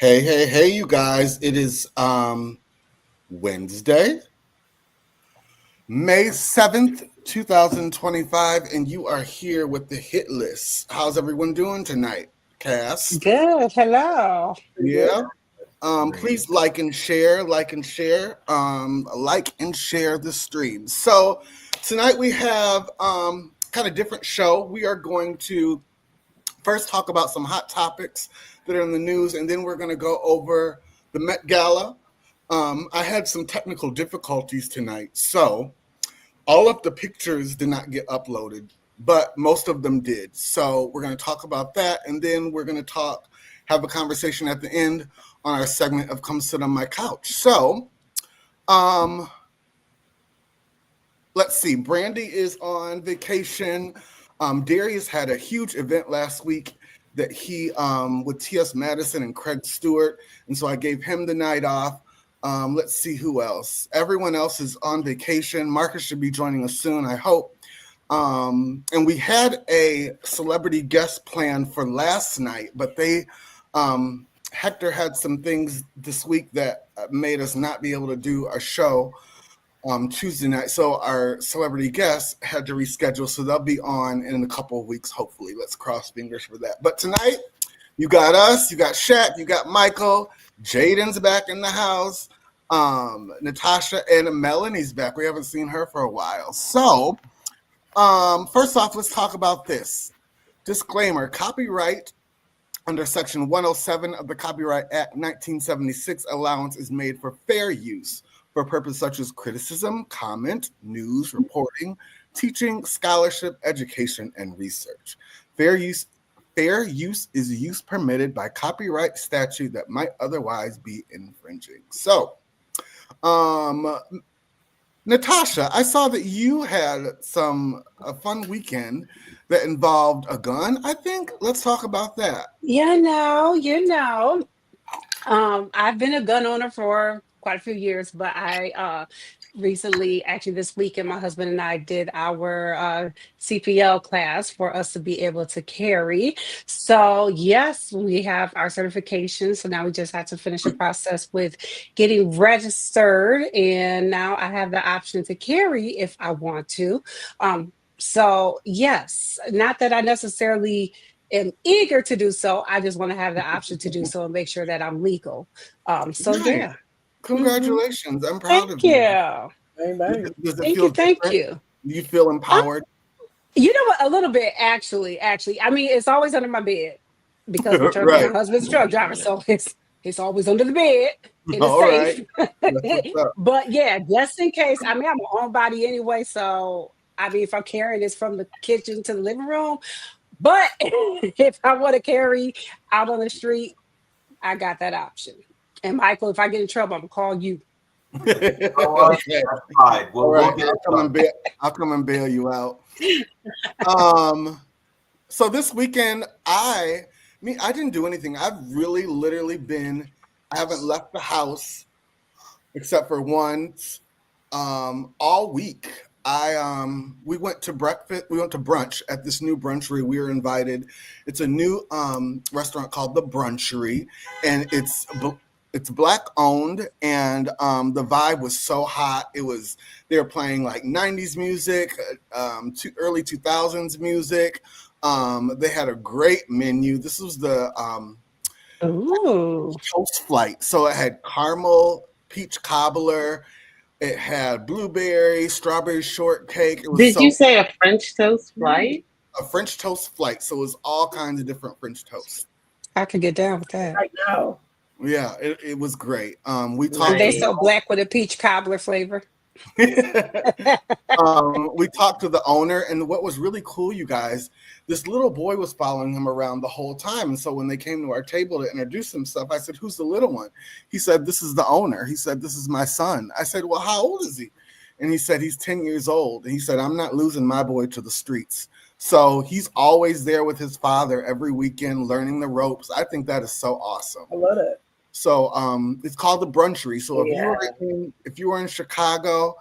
Hey, you guys. It is Wednesday, May 7th, 2025, and you are here with the hit list. How's everyone doing tonight? Cass? Good. Hello. Yeah. Please like and share the stream. So tonight we have kind of different show. We are going to first talk about some hot topics that are in the news, and then we're going to go over the Met Gala. I had some technical difficulties tonight, so all of the pictures did not get uploaded, but most of them did. So we're going to talk about that, and then we're going to have a conversation at the end on our segment of Come Sit on My Couch. So let's see. Brandy is on vacation. Darius had a huge event last week that he with T.S. Madison and Craig Stewart, and so I gave him the night off. Let's see who else. Everyone else is on vacation. Marcus should be joining us soon, I hope. And we had a celebrity guest plan for last night, but Hector had some things this week that made us not be able to do our show Tuesday night. So our celebrity guests had to reschedule. So they'll be on in a couple of weeks, hopefully. Let's cross fingers for that. But tonight, you got us, you got Shaq, you got Michael, Jaden's back in the house, Natasha, and Melanie's back. We haven't seen her for a while. So first off, let's talk about this. Disclaimer, copyright under Section 107 of the Copyright Act 1976, allowance is made for fair use for purposes such as criticism, comment, news, reporting, teaching, scholarship, education, and research. Fair use is use permitted by copyright statute that might otherwise be infringing. So, Natasha, I saw that you had a fun weekend that involved a gun, I think. Let's talk about that. I've been a gun owner for quite a few years, but I recently, actually this weekend, my husband and I did our CPL class for us to be able to carry. So yes, we have our certification. So now we just had to finish the process with getting registered. And now I have the option to carry if I want to. So yes, not that I necessarily am eager to do so. I just want to have the option to do so and make sure that I'm legal. So Nice. yeah. Congratulations. I'm proud Thank of you. you. Does it Thank feel you. Thank different? you. Do you feel empowered? You know what? A little bit, actually. I mean, it's always under my bed because Right. my husband's a truck driver, so it's always under the bed. It is All right. safe. That's what's up. But yeah, just in case. I mean, I'm an own body anyway, so I mean, if I'm carrying this from the kitchen to the living room, but if I want to carry out on the street, I got that option. And Michael, if I get in trouble, I'm gonna call you. Okay. All right. All right. I'll come and bail you out. So this weekend, I didn't do anything. I've really literally I haven't left the house except for once all week. We went to brunch at this new brunchery. We were invited. It's a new restaurant called the Brunchery, and it's Black owned, and the vibe was so hot. They were playing like 90s music, early 2000s music. They had a great menu. This was the toast flight. So it had caramel, peach cobbler. It had blueberry, strawberry shortcake. Did you say a French toast flight? A French toast flight. So it was all kinds of different French toasts. I could get down with that. I know. Yeah, it was great. We Are talked. they so black with a peach cobbler flavor? We talked to the owner, and what was really cool, you guys, this little boy was following him around the whole time. And so when they came to our table to introduce himself, I said, "Who's the little one?" He said, "This is the owner." He said, "This is my son." I said, "Well, how old is he?" And he said, "He's 10 years old." And he said, "I'm not losing my boy to the streets." So he's always there with his father every weekend, learning the ropes. I think that is so awesome. I love it. So it's called the Brunchery. So if you were in Chicago,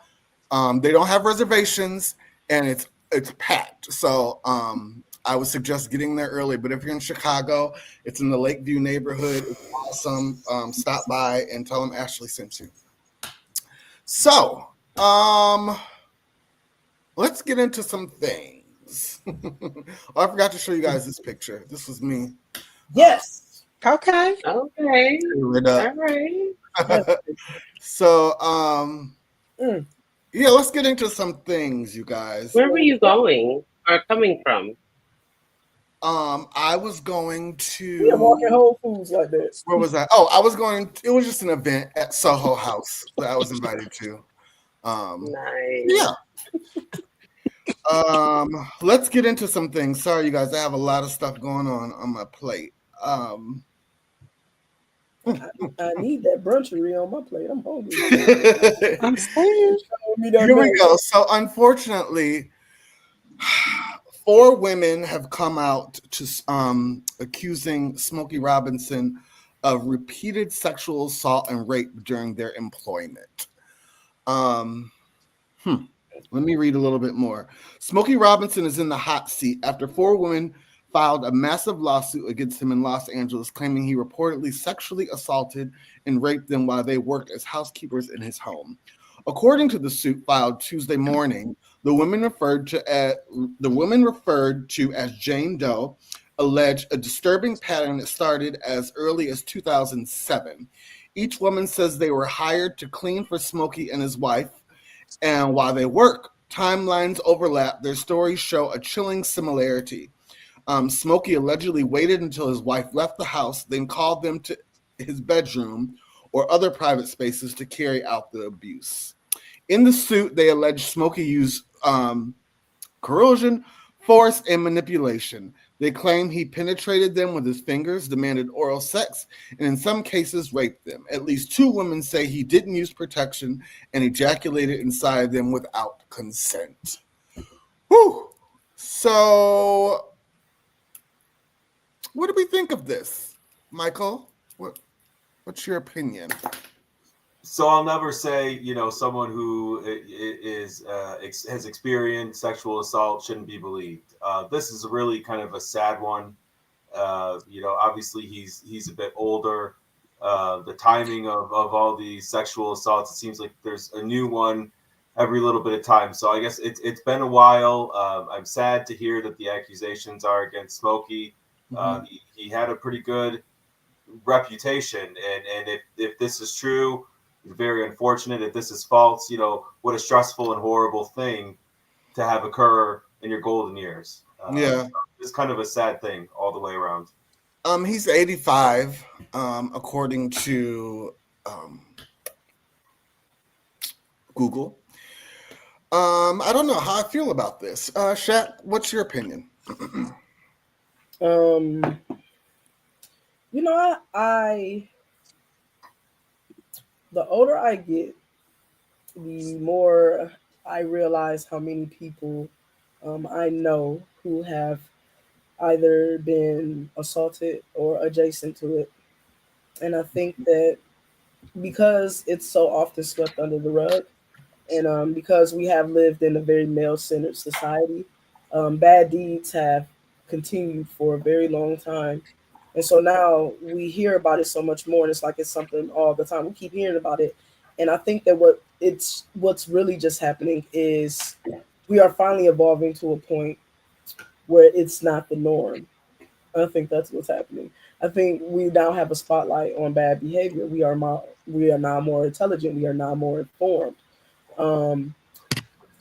they don't have reservations, and it's packed. So I would suggest getting there early. But if you're in Chicago, it's in the Lakeview neighborhood. It's awesome. Stop by and tell them Ashleigh sent you. So, let's get into some things. I forgot to show you guys this picture. This was me. Yes. Okay. Okay. It up. All right. So, yeah, let's get into some things, you guys. Where were you going or coming from? I was going We are walking to. Whole Foods like that. Where was I? Oh, I was going. It was just an event at Soho House that I was invited to. Nice. Yeah. Let's get into some things. Sorry, you guys. I have a lot of stuff going on my plate. I need that brunchery on my plate. I'm hungry. I'm saying. Here we go. So, unfortunately, 4 women have come out to accusing Smokey Robinson of repeated sexual assault and rape during their employment. Let me read a little bit more. Smokey Robinson is in the hot seat after 4 women filed a massive lawsuit against him in Los Angeles, claiming he reportedly sexually assaulted and raped them while they worked as housekeepers in his home. According to the suit filed Tuesday morning, the women referred to as Jane Doe alleged a disturbing pattern that started as early as 2007. Each woman says they were hired to clean for Smokey and his wife, and while they work, timelines overlap. Their stories show a chilling similarity. Smokey allegedly waited until his wife left the house, then called them to his bedroom or other private spaces to carry out the abuse. In the suit, they allege Smokey used coercion, force, and manipulation. They claim he penetrated them with his fingers, demanded oral sex, and in some cases raped them. At least 2 women say he didn't use protection and ejaculated inside them without consent. Whew. So, what do we think of this, Michael? What's your opinion? So I'll never say, someone who has experienced sexual assault shouldn't be believed. This is really kind of a sad one. Obviously he's a bit older. The timing of all these sexual assaults, it seems like there's a new one every little bit of time. So I guess it's been a while. I'm sad to hear that the accusations are against Smokey. He had a pretty good reputation, and if this is true, very unfortunate. If this is false, what a stressful and horrible thing to have occur in your golden years. Yeah, it's kind of a sad thing all the way around. He's 85, according to Google. I don't know how I feel about this. Shaq, what's your opinion? I the older I get, the more I realize how many people I know who have either been assaulted or adjacent to it. And I think that because it's so often swept under the rug, and because we have lived in a very male-centered society, bad deeds have continued for a very long time. And so now we hear about it so much more, and it's like it's something all the time. We keep hearing about it. And I think that what's really just happening is we are finally evolving to a point where it's not the norm. I think that's what's happening. I think we now have a spotlight on bad behavior. We are now more intelligent. We are now more informed. Um,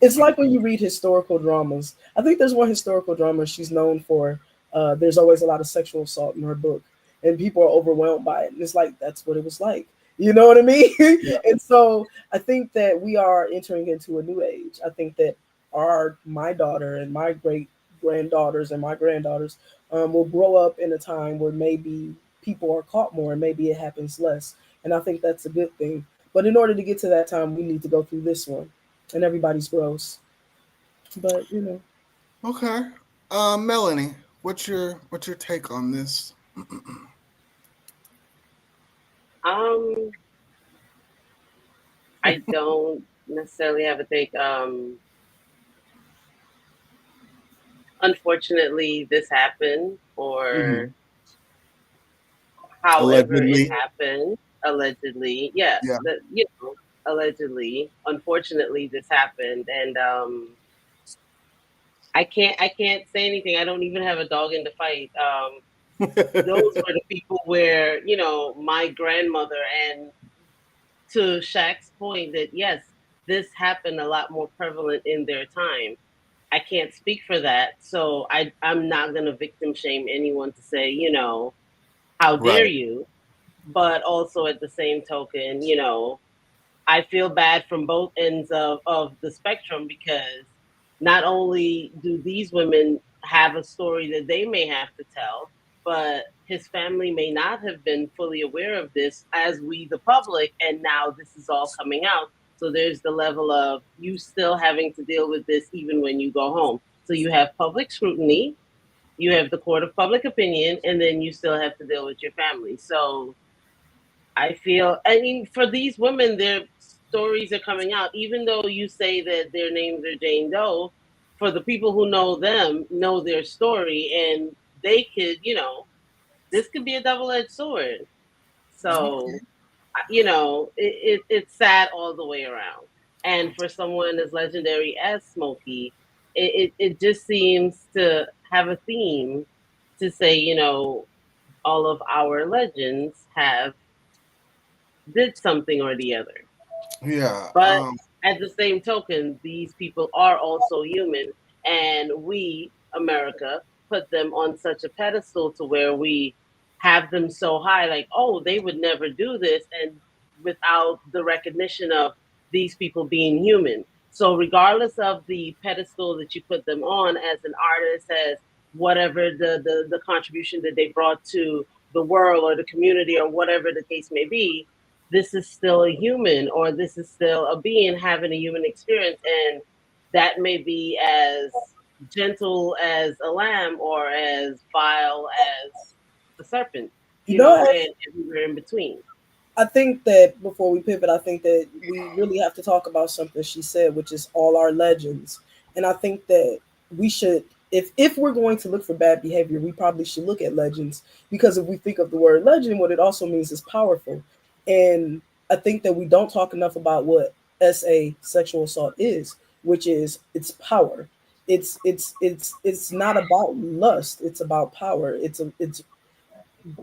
it's like when you read historical dramas. I think there's one historical drama she's known for. There's always a lot of sexual assault in her book, and people are overwhelmed by it. And it's like that's what it was like. You know what I mean? Yeah. And so I think that we are entering into a new age. I think that my daughter and my great granddaughters and my granddaughters will grow up in a time where maybe people are caught more and maybe it happens less. And I think that's a good thing. But in order to get to that time, we need to go through this one. And everybody's gross. But Okay. Melanie, what's your take on this? I don't necessarily have a take. unfortunately this happened, or Mhm. however it Allegedly. happened, allegedly. Yeah, Yeah. allegedly. Unfortunately, this happened, and I can't say anything. I don't even have a dog in the fight. Those were the people where my grandmother, and to Shaq's point that yes, this happened a lot more prevalent in their time. I can't speak for that, so I'm not gonna victim shame anyone to say how dare Right. you, but also at the same token, I feel bad from both ends of the spectrum, because not only do these women have a story that they may have to tell, but his family may not have been fully aware of this as we, the public, and now this is all coming out. So there's the level of you still having to deal with this even when you go home. So you have public scrutiny, you have the court of public opinion, and then you still have to deal with your family. So I mean, for these women, their stories are coming out, even though you say that their names are Jane Doe. For the people who know them, know their story, and they could, this could be a double-edged sword. So, Okay. it's sad all the way around. And for someone as legendary as Smokey, it just seems to have a theme to say, all of our legends have did something or the other. Yeah. But at the same token, these people are also human, and we, America, put them on such a pedestal to where we have them so high, like, oh, they would never do this, and without the recognition of these people being human. So, regardless of the pedestal that you put them on as an artist, as whatever the contribution that they brought to the world or the community or whatever the case may be, this is still a human, or this is still a being having a human experience, and that may be as gentle as a lamb or as vile as a serpent, You know, and everywhere in between. I think that before we pivot, I think that we really have to talk about something she said, which is all our legends. And I think that we should, if we're going to look for bad behavior, we probably should look at legends, because if we think of the word legend, what it also means is powerful. And I think that we don't talk enough about what SA sexual assault is, which is it's power. It's not about lust. It's about power. It's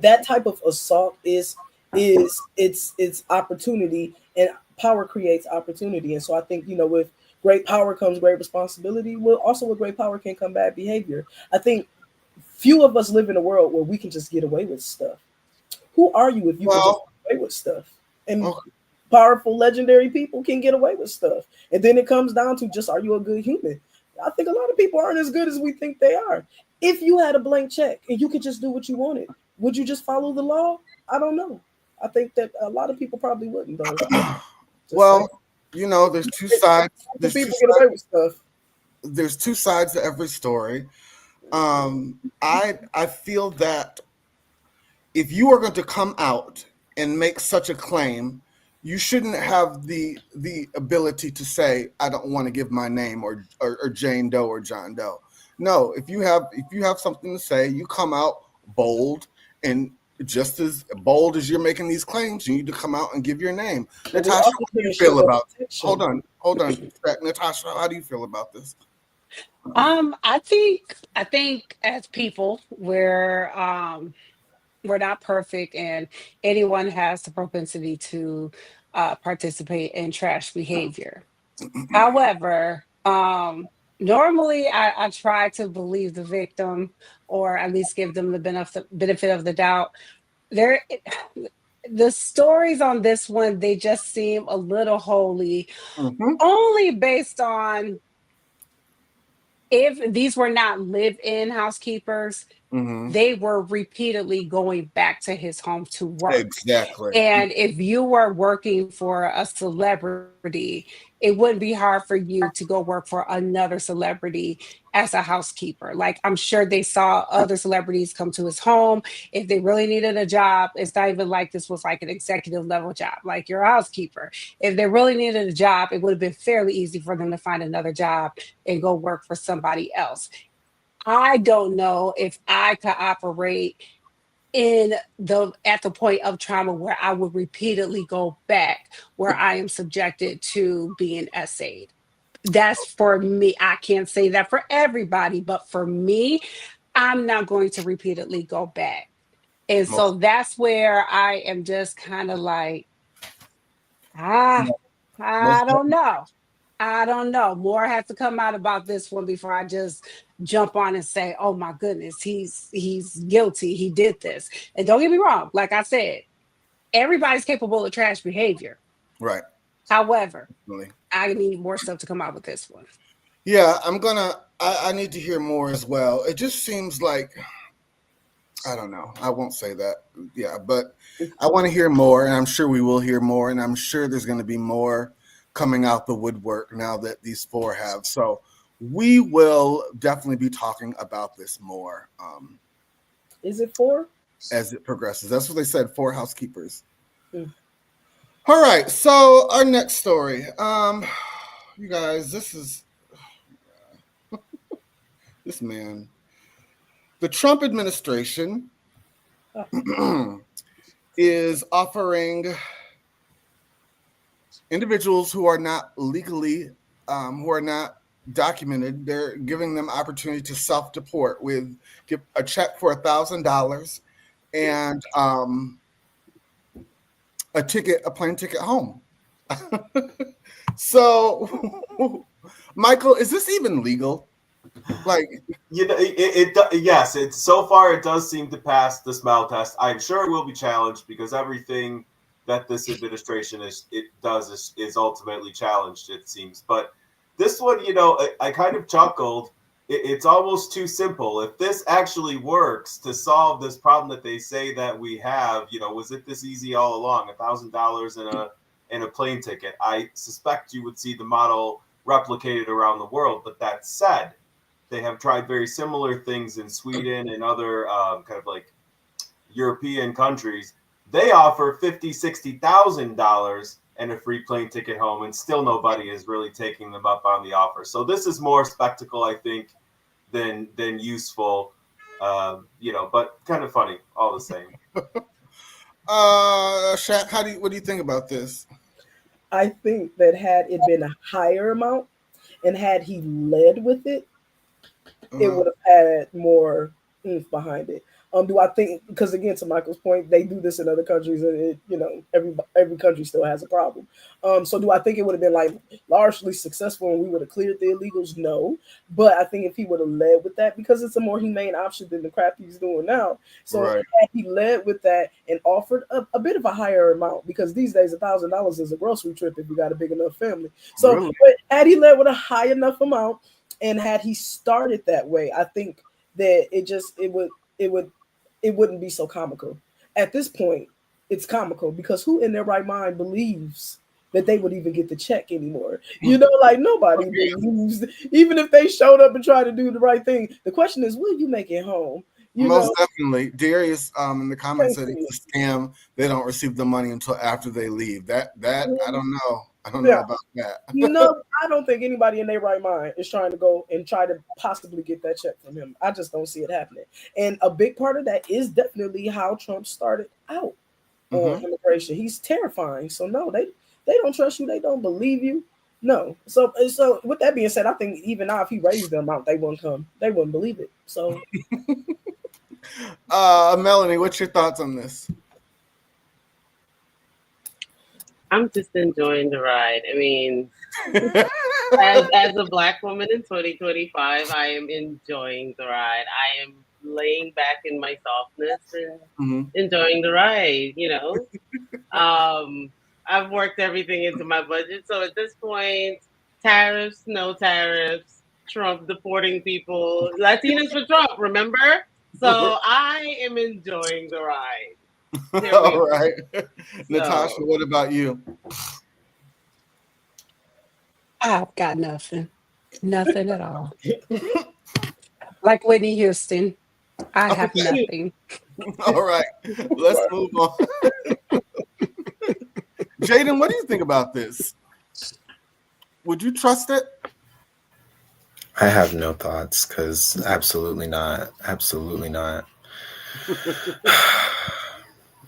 that type of assault is opportunity, and power creates opportunity. And so I think, with great power comes great responsibility. Well, also with great power can come bad behavior. I think few of us live in a world where we can just get away with stuff. Who are you if you can just Well, get away with stuff? And okay. powerful, legendary people can get away with stuff. And then it comes down to just, are you a good human? I think a lot of people aren't as good as we think they are. If you had a blank check and you could just do what you wanted, would you just follow the law? I don't know. I think that a lot of people probably wouldn't, though. Just saying. Well, there's two sides. The There's two people get away sides. with stuff. There's two sides to every story. I feel that if you are going to come out and make such a claim, you shouldn't have the ability to say, I don't want to give my name, or Jane Doe or John Doe. No, if you have something to say, you come out bold, and just as bold as you're making these claims, you need to come out and give your name. But we Natasha, also how do you shouldn't show feel no about protection. hold on, Natasha, how do you feel about this? I think as people, we're not perfect, and anyone has the propensity to participate in trash behavior. However, normally I try to believe the victim, or at least give them the benefit of the doubt. There, the stories on this one, they just seem a little holy, Mm-hmm. only based on if these were not live-in housekeepers, Mm-hmm. they were repeatedly going back to his home to work. Exactly. And if you were working for a celebrity, it wouldn't be hard for you to go work for another celebrity as a housekeeper. Like, I'm sure they saw other celebrities come to his home. If they really needed a job, it's not even like this was like an executive level job, like you're a housekeeper. If they really needed a job, it would have been fairly easy for them to find another job and go work for somebody else. I don't know if I could operate at the point of trauma where I would repeatedly go back where I am subjected to being essayed. That's for me. I can't say that for everybody, but for me, I'm not going to repeatedly go back. And so Most, that's where I am just kind of like, ah, I most don't know. I don't know. More has to come out about this one before I just jump on and say, "Oh my goodness, he's guilty. He did this." And don't get me wrong, like I said, everybody's capable of trash behavior. right. However, Really. I need more stuff to come out with this one. Yeah, I need to hear more as well. It just seems like, I don't know. I won't say that. Yeah, but I want to hear more, and I'm sure we will hear more, and I'm sure there's going to be more coming out the woodwork now that these four have. So we will definitely be talking about this more Is it 4? as it progresses. That's what they said, 4 housekeepers. Mm. All right, so our next story. You guys, this is this man. The Trump administration is offering individuals who are not legally, who are not documented, they're giving them opportunity to self-deport with give a check for $1,000 and a plane ticket home. So, Michael, is this even legal? Like, yes, it's so far it does seem to pass the smell test. I'm sure it will be challenged because everything that this administration is ultimately challenged, it seems. But this one, I kind of chuckled. It's almost too simple. If this actually works to solve this problem that they say that we have, was it this easy all along? $1,000 in a plane ticket. I suspect you would see the model replicated around the world. But that said, they have tried very similar things in Sweden and other kind of like European countries. They offer $50,000, $60,000 and a free plane ticket home, and still nobody is really taking them up on the offer. So this is more spectacle, I think, than useful. But kind of funny all the same. Shaq, what do you think about this? I think that had it been a higher amount and had he led with it, it would have had more oomph behind it. Do I think, because again, to Michael's point, they do this in other countries, and every country still has a problem. So do I think it would have been like largely successful and we would have cleared the illegals? No, but I think if he would have led with that, because it's a more humane option than the crap he's doing now. So right. Had he led with that and offered a bit of a higher amount, because these days $1,000 is a grocery trip if you got a big enough family. So Really? But had he led with a high enough amount, and had he started that way, I think that it wouldn't be so comical. At this point, it's comical because who in their right mind believes that they would even get the check anymore? Like nobody believes, even if they showed up and tried to do the right thing. The question is, will you make it home? Most definitely. Darius in the comments said Thank it's a scam. They don't receive the money until after they leave. That I don't know. I don't know about that. I don't think anybody in their right mind is trying to go and try to possibly get that check from him. I just don't see it happening. And a big part of that is definitely how Trump started out on immigration. He's terrifying. So no, they don't trust you. They don't believe you. No. So with that being said, I think even now if he raised the amount, they wouldn't come. They wouldn't believe it. So Melanie, what's your thoughts on this? I'm just enjoying the ride. I mean, as a Black woman in 2025, I am enjoying the ride. I am laying back in my softness and enjoying the ride, I've worked everything into my budget. So at this point, tariffs, no tariffs, Trump deporting people, Latinos for Trump, remember? So I am enjoying the ride. All right. Natasha, what about you? I've got nothing. Nothing at all. Like Whitney Houston, I have nothing. All right. Let's move on. Jaden, what do you think about this? Would you trust it? I have no thoughts because absolutely not. Absolutely not.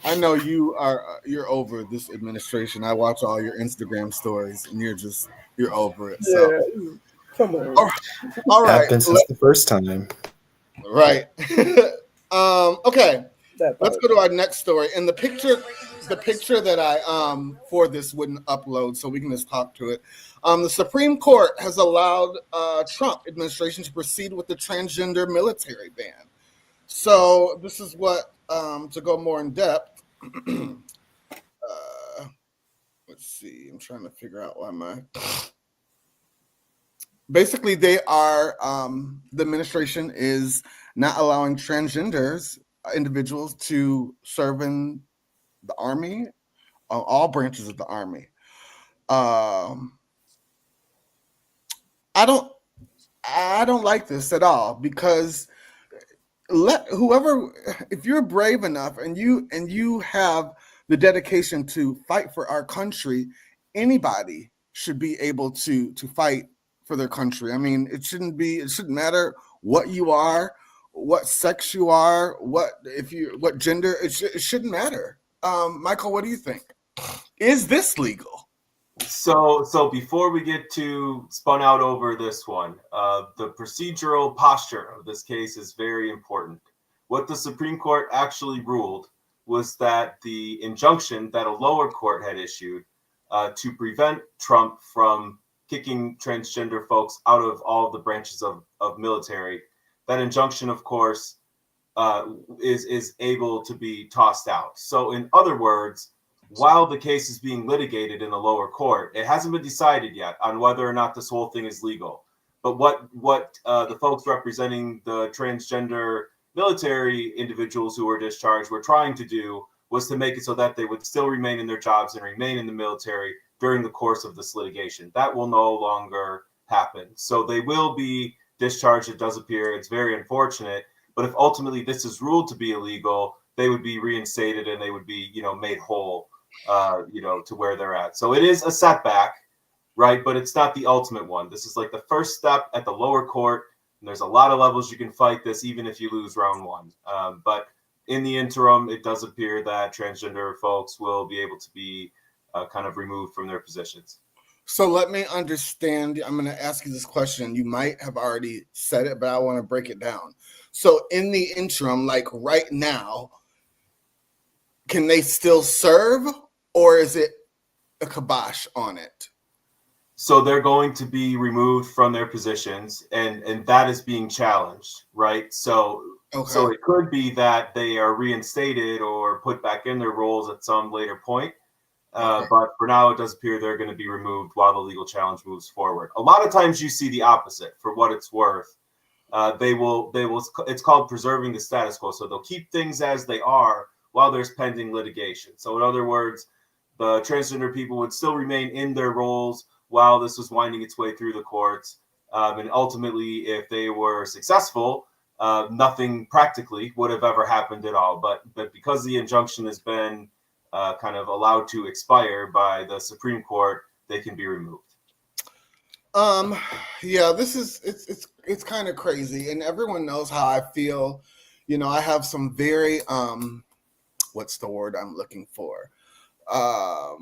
I know you're over this administration. I watch all your Instagram stories, and you're over it. So, Yeah, come on. all all right, Happened since the first time. right. Okay, That let's part. go to our next story. And the picture that I for this wouldn't upload, so we can just talk to it. The Supreme Court has allowed Trump administration to proceed with the transgender military ban. So this is what to go more in depth. Let's see. I'm trying to figure out why my. Basically, they are the administration is not allowing transgenders individuals to serve in the army, all branches of the army. Um, I don't like this at all because let whoever if you're brave enough and you have the dedication to fight for our country, anybody should be able to fight for their country. I mean, it shouldn't matter what you are, what sex you are, what gender. It shouldn't matter. Michael, what do you think? Is this legal? So before we get to spun out over this one, the procedural posture of this case is very important. What the Supreme Court actually ruled was that the injunction that a lower court had issued to prevent Trump from kicking transgender folks out of all of the branches of military, that injunction, of course, is able to be tossed out. So in other words, while the case is being litigated in the lower court, it hasn't been decided yet on whether or not this whole thing is legal. But what the folks representing the transgender military individuals who were discharged were trying to do was to make it so that they would still remain in their jobs and remain in the military during the course of this litigation. That will no longer happen. So they will be discharged. It does appear. It's very unfortunate. But if ultimately this is ruled to be illegal, they would be reinstated and they would be, made whole. To where they're at. So it is a setback, right? But it's not the ultimate one. This is like the first step at the lower court. And there's a lot of levels you can fight this, even if you lose round one. But in the interim, it does appear that transgender folks will be able to be kind of removed from their positions. So let me understand. I'm going to ask you this question. You might have already said it, but I want to break it down. So in the interim, like right now, can they still serve, or is it a kibosh on it? So they're going to be removed from their positions, and that is being challenged, right? So it could be that they are reinstated or put back in their roles at some later point. But for now, it does appear they're going to be removed while the legal challenge moves forward. A lot of times you see the opposite. For what it's worth, they will. It's called preserving the status quo. So they'll keep things as they are while there's pending litigation. So in other words, the transgender people would still remain in their roles while this was winding its way through the courts. And ultimately, if they were successful, nothing practically would have ever happened at all. But because the injunction has been kind of allowed to expire by the Supreme Court, they can be removed. Yeah, it's kind of crazy, and everyone knows how I feel. I have some very what's the word I'm looking for? I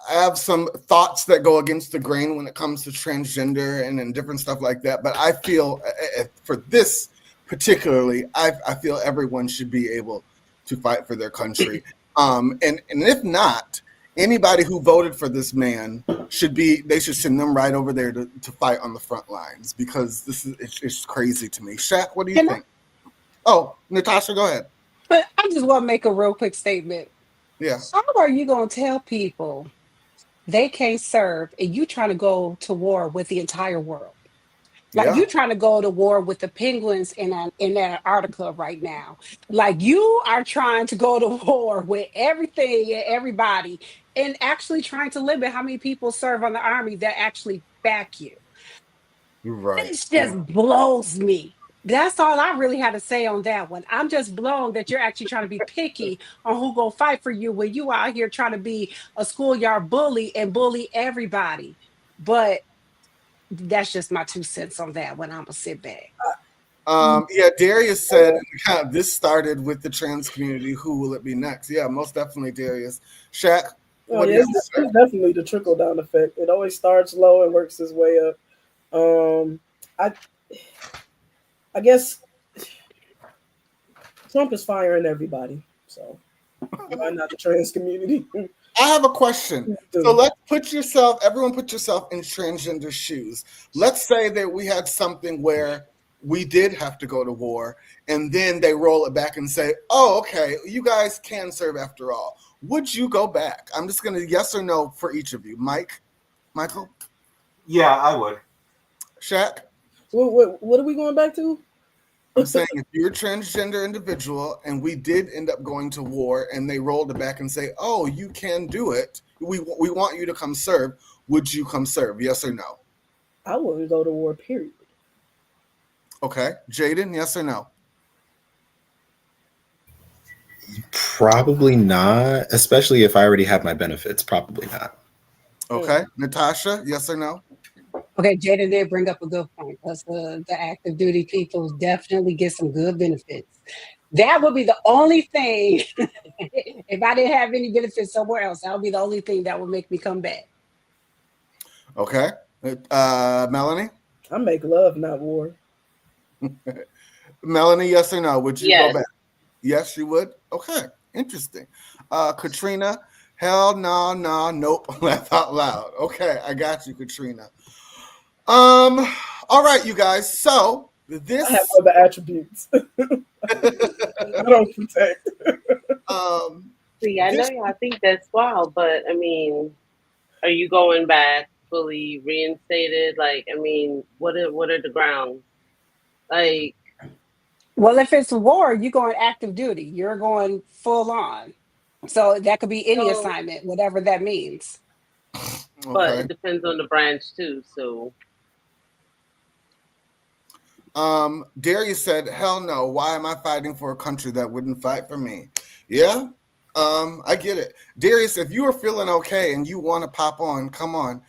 have some thoughts that go against the grain when it comes to transgender and different stuff like that. But I feel for this particularly, I feel everyone should be able to fight for their country. And if not, anybody who voted for this man they should send them right over there to fight on the front lines, because it's crazy to me. Shaq, what do you think? Oh, Natasha, go ahead. But I just want to make a real quick statement. Yeah. How are you going to tell people they can't serve and you trying to go to war with the entire world? Like you trying to go to war with the penguins in Antarctica right now. Like you are trying to go to war with everything and everybody, and actually trying to limit how many people serve on the army that actually back you. You're right. It just blows me. That's all I really had to say on that one. I'm just blown that you're actually trying to be picky on who gonna fight for you when you out here trying to be a schoolyard bully and bully everybody. But that's just my 2 cents on that one. I'm gonna sit back. Yeah, Darius said this started with the trans community. Who will it be next? Yeah, most definitely Darius. Shaq, Oh what do yeah, you have to say? it's definitely the trickle down effect. It always starts low and works its way up. Um, I I guess Trump is firing everybody, so why not the trans community? I have a question. So Too. let's everyone put yourself in transgender shoes. Let's say that we had something where we did have to go to war, and then they roll it back and say, oh, okay, you guys can serve after all. Would you go back? I'm just going to yes or no for each of you. Michael, Yeah, I would. Shaq? What are we going back to? I'm saying if you're a transgender individual and we did end up going to war and they rolled it back and say, oh, you can do it. We want you to come serve. Would you come serve? Yes or no? I wouldn't go to war. Period. Okay. Jaden, yes or no? Probably not, especially if I already have my benefits. Probably not. Okay. Natasha, yes or no? Okay, Jada did bring up a good point because the active duty people definitely get some good benefits. That would be the only thing. If I didn't have any benefits somewhere else, that would be the only thing that would make me come back. Okay. Melanie? I make love, not war. Melanie, yes or no? Would you Yes. go back? Yes, you would? Okay. Interesting. Katrina, hell no, nope. Laugh out loud. Okay, I got you, Katrina. All right, you guys. So this I have other attributes. I don't protect. See, I know y'all think that's wild, but I mean, are you going back fully reinstated? Like, I mean, what are the grounds? Like, Well, if it's war, you're going active duty. You're going full on. So that could be any so, assignment, whatever that means. but okay. it depends on the branch too. So, Darius said, hell no, why am I fighting for a country that wouldn't fight for me? Yeah. I get it. Darius, if you are feeling okay and you want to pop on, come on.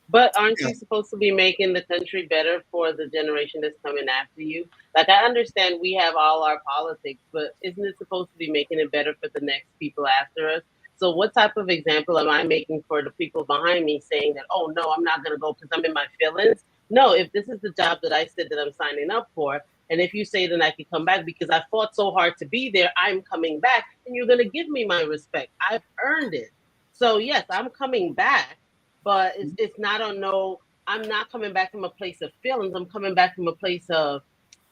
but aren't Yeah. you supposed to be making the country better for the generation that's coming after you? Like, I understand we have all our politics, but isn't it supposed to be making it better for the next people after us? So, what type of example am I making for the people behind me saying that, oh, no, I'm not going to go because I'm in my feelings? No, if this is the job that I said that I'm signing up for, and if you say that I can come back because I fought so hard to be there, I'm coming back, and you're going to give me my respect. I've earned it. So, yes, I'm coming back, but it's not on no, I'm not coming back from a place of feelings. I'm coming back from a place of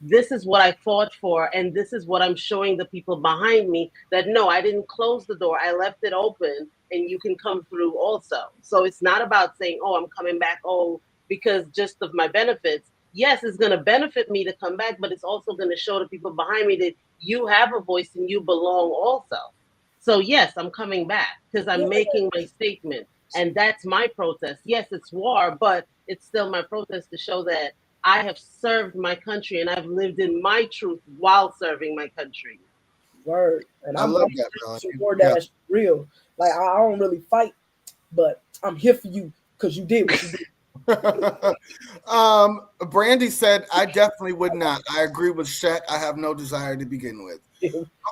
this is what I fought for, and this is what I'm showing the people behind me that no, I didn't close the door. I left it open and you can come through also. So it's not about saying, oh, I'm coming back, oh, because just of my benefits. Yes, it's going to benefit me to come back, but it's also going to show the people behind me that you have a voice and you belong also. So yes, I'm coming back because I'm making my statement. And that's my protest. Yes, it's war, but it's still my protest to show that I have served my country and I've lived in my truth while serving my country. Word. And I I'm love that, war Melanie. dash real. Like I don't really fight, but I'm here for you because you did what you did. Brandy said, I definitely would not. I agree with Shaq. I have no desire to begin with.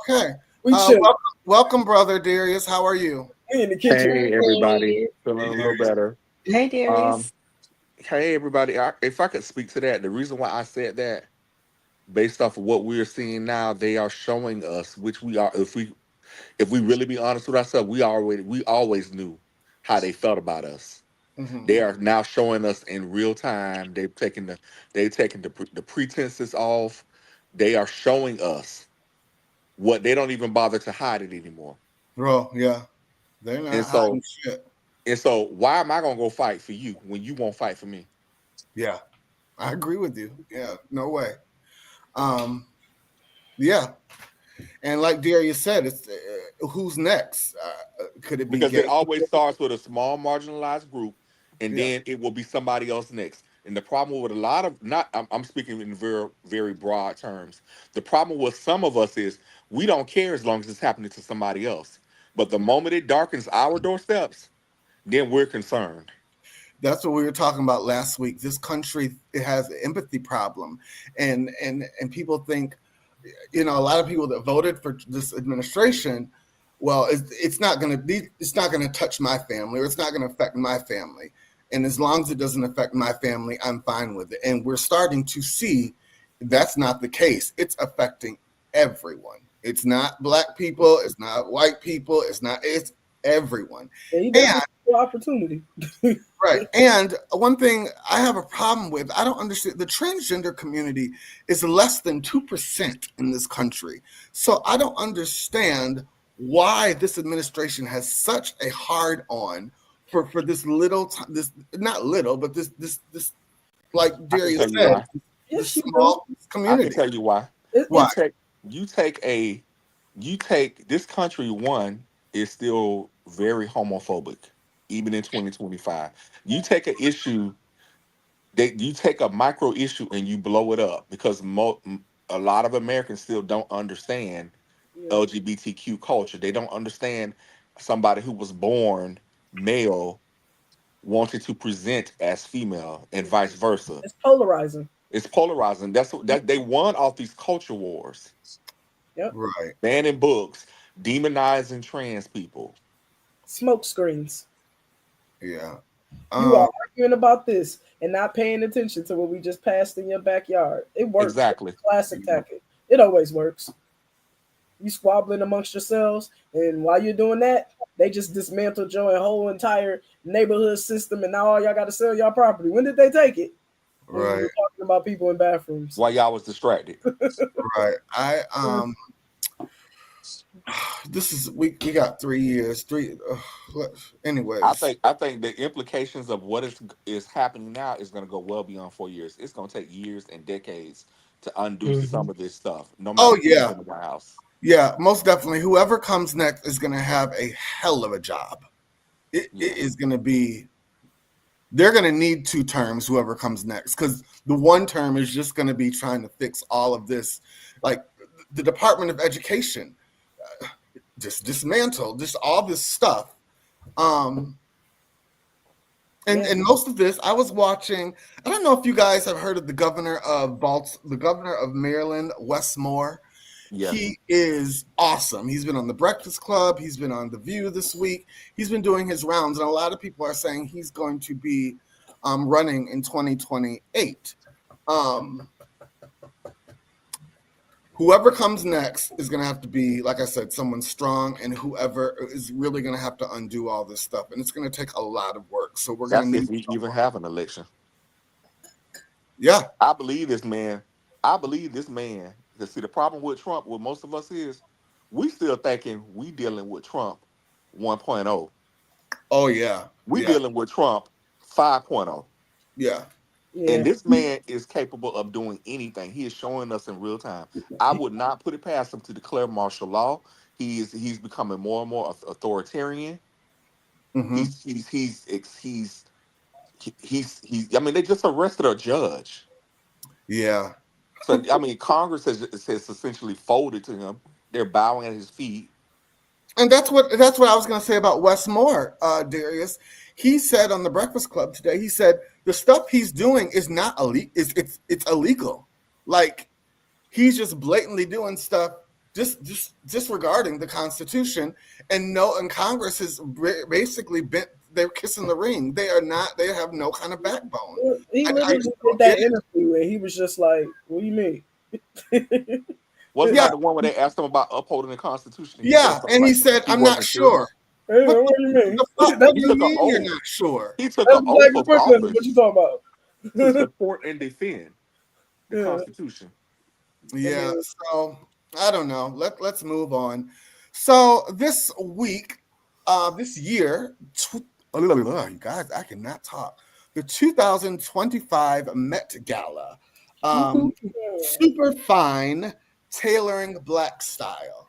Okay. We should. Welcome, brother Darius. How are you? We in the kitchen. Hey everybody, feeling Hey, a little Darius. better. Hey, Um, Darius. hey everybody, if I could speak to that, the reason why I said that, based off of what we're seeing now, they are showing us, which we are, if we really be honest with ourselves, we always knew how they felt about us. Mhm. They are now showing us in real time. They've taken the pretenses off. They are showing us what they don't even bother to hide it anymore. Bro, yeah. They're And not hiding so shit. and so, why am I gonna go fight for you when you won't fight for me? Yeah. I agree with you. Yeah, no way. Um, yeah. And like Darius said, it's who's next? Could it be Because gay? it always starts with a small marginalized group, and Yeah. then it will be somebody else next. And the problem with a lot of not, I'm speaking in very very broad terms. The problem with some of us is we don't care as long as it's happening to somebody else. But the moment it darkens our doorsteps, then we're concerned. That's what we were talking about last week. This country, it has an empathy problem, and people think, a lot of people that voted for this administration, well, it's not going to touch my family, or it's not going to affect my family. And as long as it doesn't affect my family, I'm fine with it. And we're starting to see that's not the case. It's affecting everyone. It's not black people. It's not white people. It's everyone. And opportunity. Right. And one thing I have a problem with, I don't understand, the transgender community is less than 2% in this country. So I don't understand why this administration has such a hard on for this this not little, but this like Darius said, this small community. I can tell you why. Why? You take this country, one, is still very homophobic, even in 2025. You take an issue you take a micro issue and you blow it up, because a lot of Americans still don't understand LGBTQ culture. They don't understand somebody who was born male wanting to present as female, and vice versa. It's polarizing. That's that they won off these culture wars. Yep. Right. Banning books, demonizing trans people. Smoke screens. Yeah. You are arguing about this and not paying attention to what we just passed in your backyard. It works. Exactly. Classic tactic. It always works. You squabbling amongst yourselves, and while you're doing that, they just dismantled your whole entire neighborhood system, and now all y'all got to sell y'all property. When did they take it? When right. we were talking about people in bathrooms. While y'all was distracted. Right. This is we got 3 years. Anyways, I think the implications of what is happening now is going to go well beyond 4 years. It's going to take years and decades to undo some of this stuff. No matter who's in the White House. Yeah, most definitely. Whoever comes next is going to have a hell of a job. It is going to be. They're going to need 2 terms. Whoever comes next, because the 1 term is just going to be trying to fix all of this, like the Department of Education. Just dismantle just all this stuff, and most of this I was watching. I don't know if you guys have heard of the governor of Maryland, Wes Moore. Yeah. He is awesome. He's been on the Breakfast Club. He's been on The View this week. He's been doing his rounds, and a lot of people are saying he's going to be running in 2028. Whoever comes next is going to have to be, like I said, someone strong, and whoever is really going to have to undo all this stuff, and it's going to take a lot of work. So we're going to need. If we even have an election. Yeah, I believe this man. See, the problem with Trump, with most of us, is we still thinking we dealing with Trump 1.0. Oh yeah, we dealing with Trump 5.0. Yeah. And this man is capable of doing anything. He is showing us in real time. I would not put it past him to declare martial law. He's becoming more and more authoritarian. Mm-hmm. I mean, they just arrested a judge. Yeah. So I mean, Congress has essentially folded to him. They're bowing at his feet. And that's what I was going to say about Wes Moore, Darius. He said on the Breakfast Club today, he said the stuff he's doing is not illegal. It's illegal. Like, he's just blatantly doing stuff, just disregarding the Constitution. And Congress has basically bent. They're kissing the ring. They have no kind of backbone. He literally did that interview, and he was just like, "What do you mean?" Wasn't that the one where they asked him about upholding the Constitution? And he said, "I'm not sure." Hey, what do you mean? You're not sure. He took an oath of office. What you talking about? To support and defend the Constitution. Yeah. So I don't know. Let's move on. So this week, this year, you guys, I cannot talk. The 2025 Met Gala, super fine tailoring black style.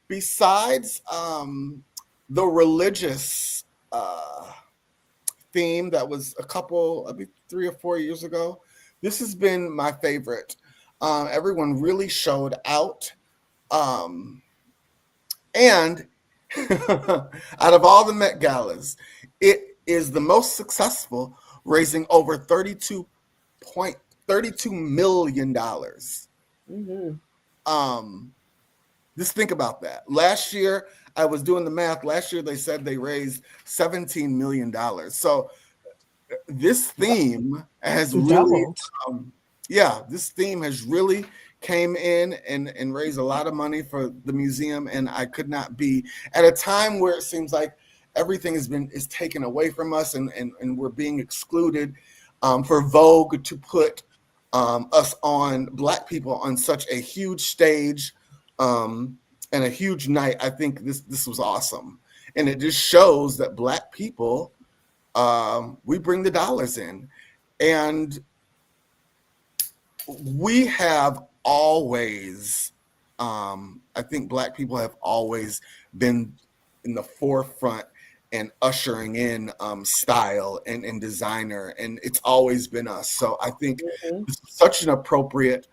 Besides the religious theme that was a couple, 3 or 4 years ago, this has been my favorite. Everyone really showed out. And out of all the Met Galas, it is the most successful, raising over $32 million. Just think about that. Last year, I was doing the math. Last year, they said they raised $17 million. So this theme has really, Doubled. this theme has really came in and raised a lot of money for the museum. And I could not be at a time where it seems like everything is taken away from us and we're being excluded, for Vogue to put us on, Black people, on such a huge stage and a huge night. I think this was awesome. And it just shows that Black people, we bring the dollars in. And we have always, I think Black people have always been in the forefront and ushering in style and designer, and it's always been us. So I think it's such an appropriate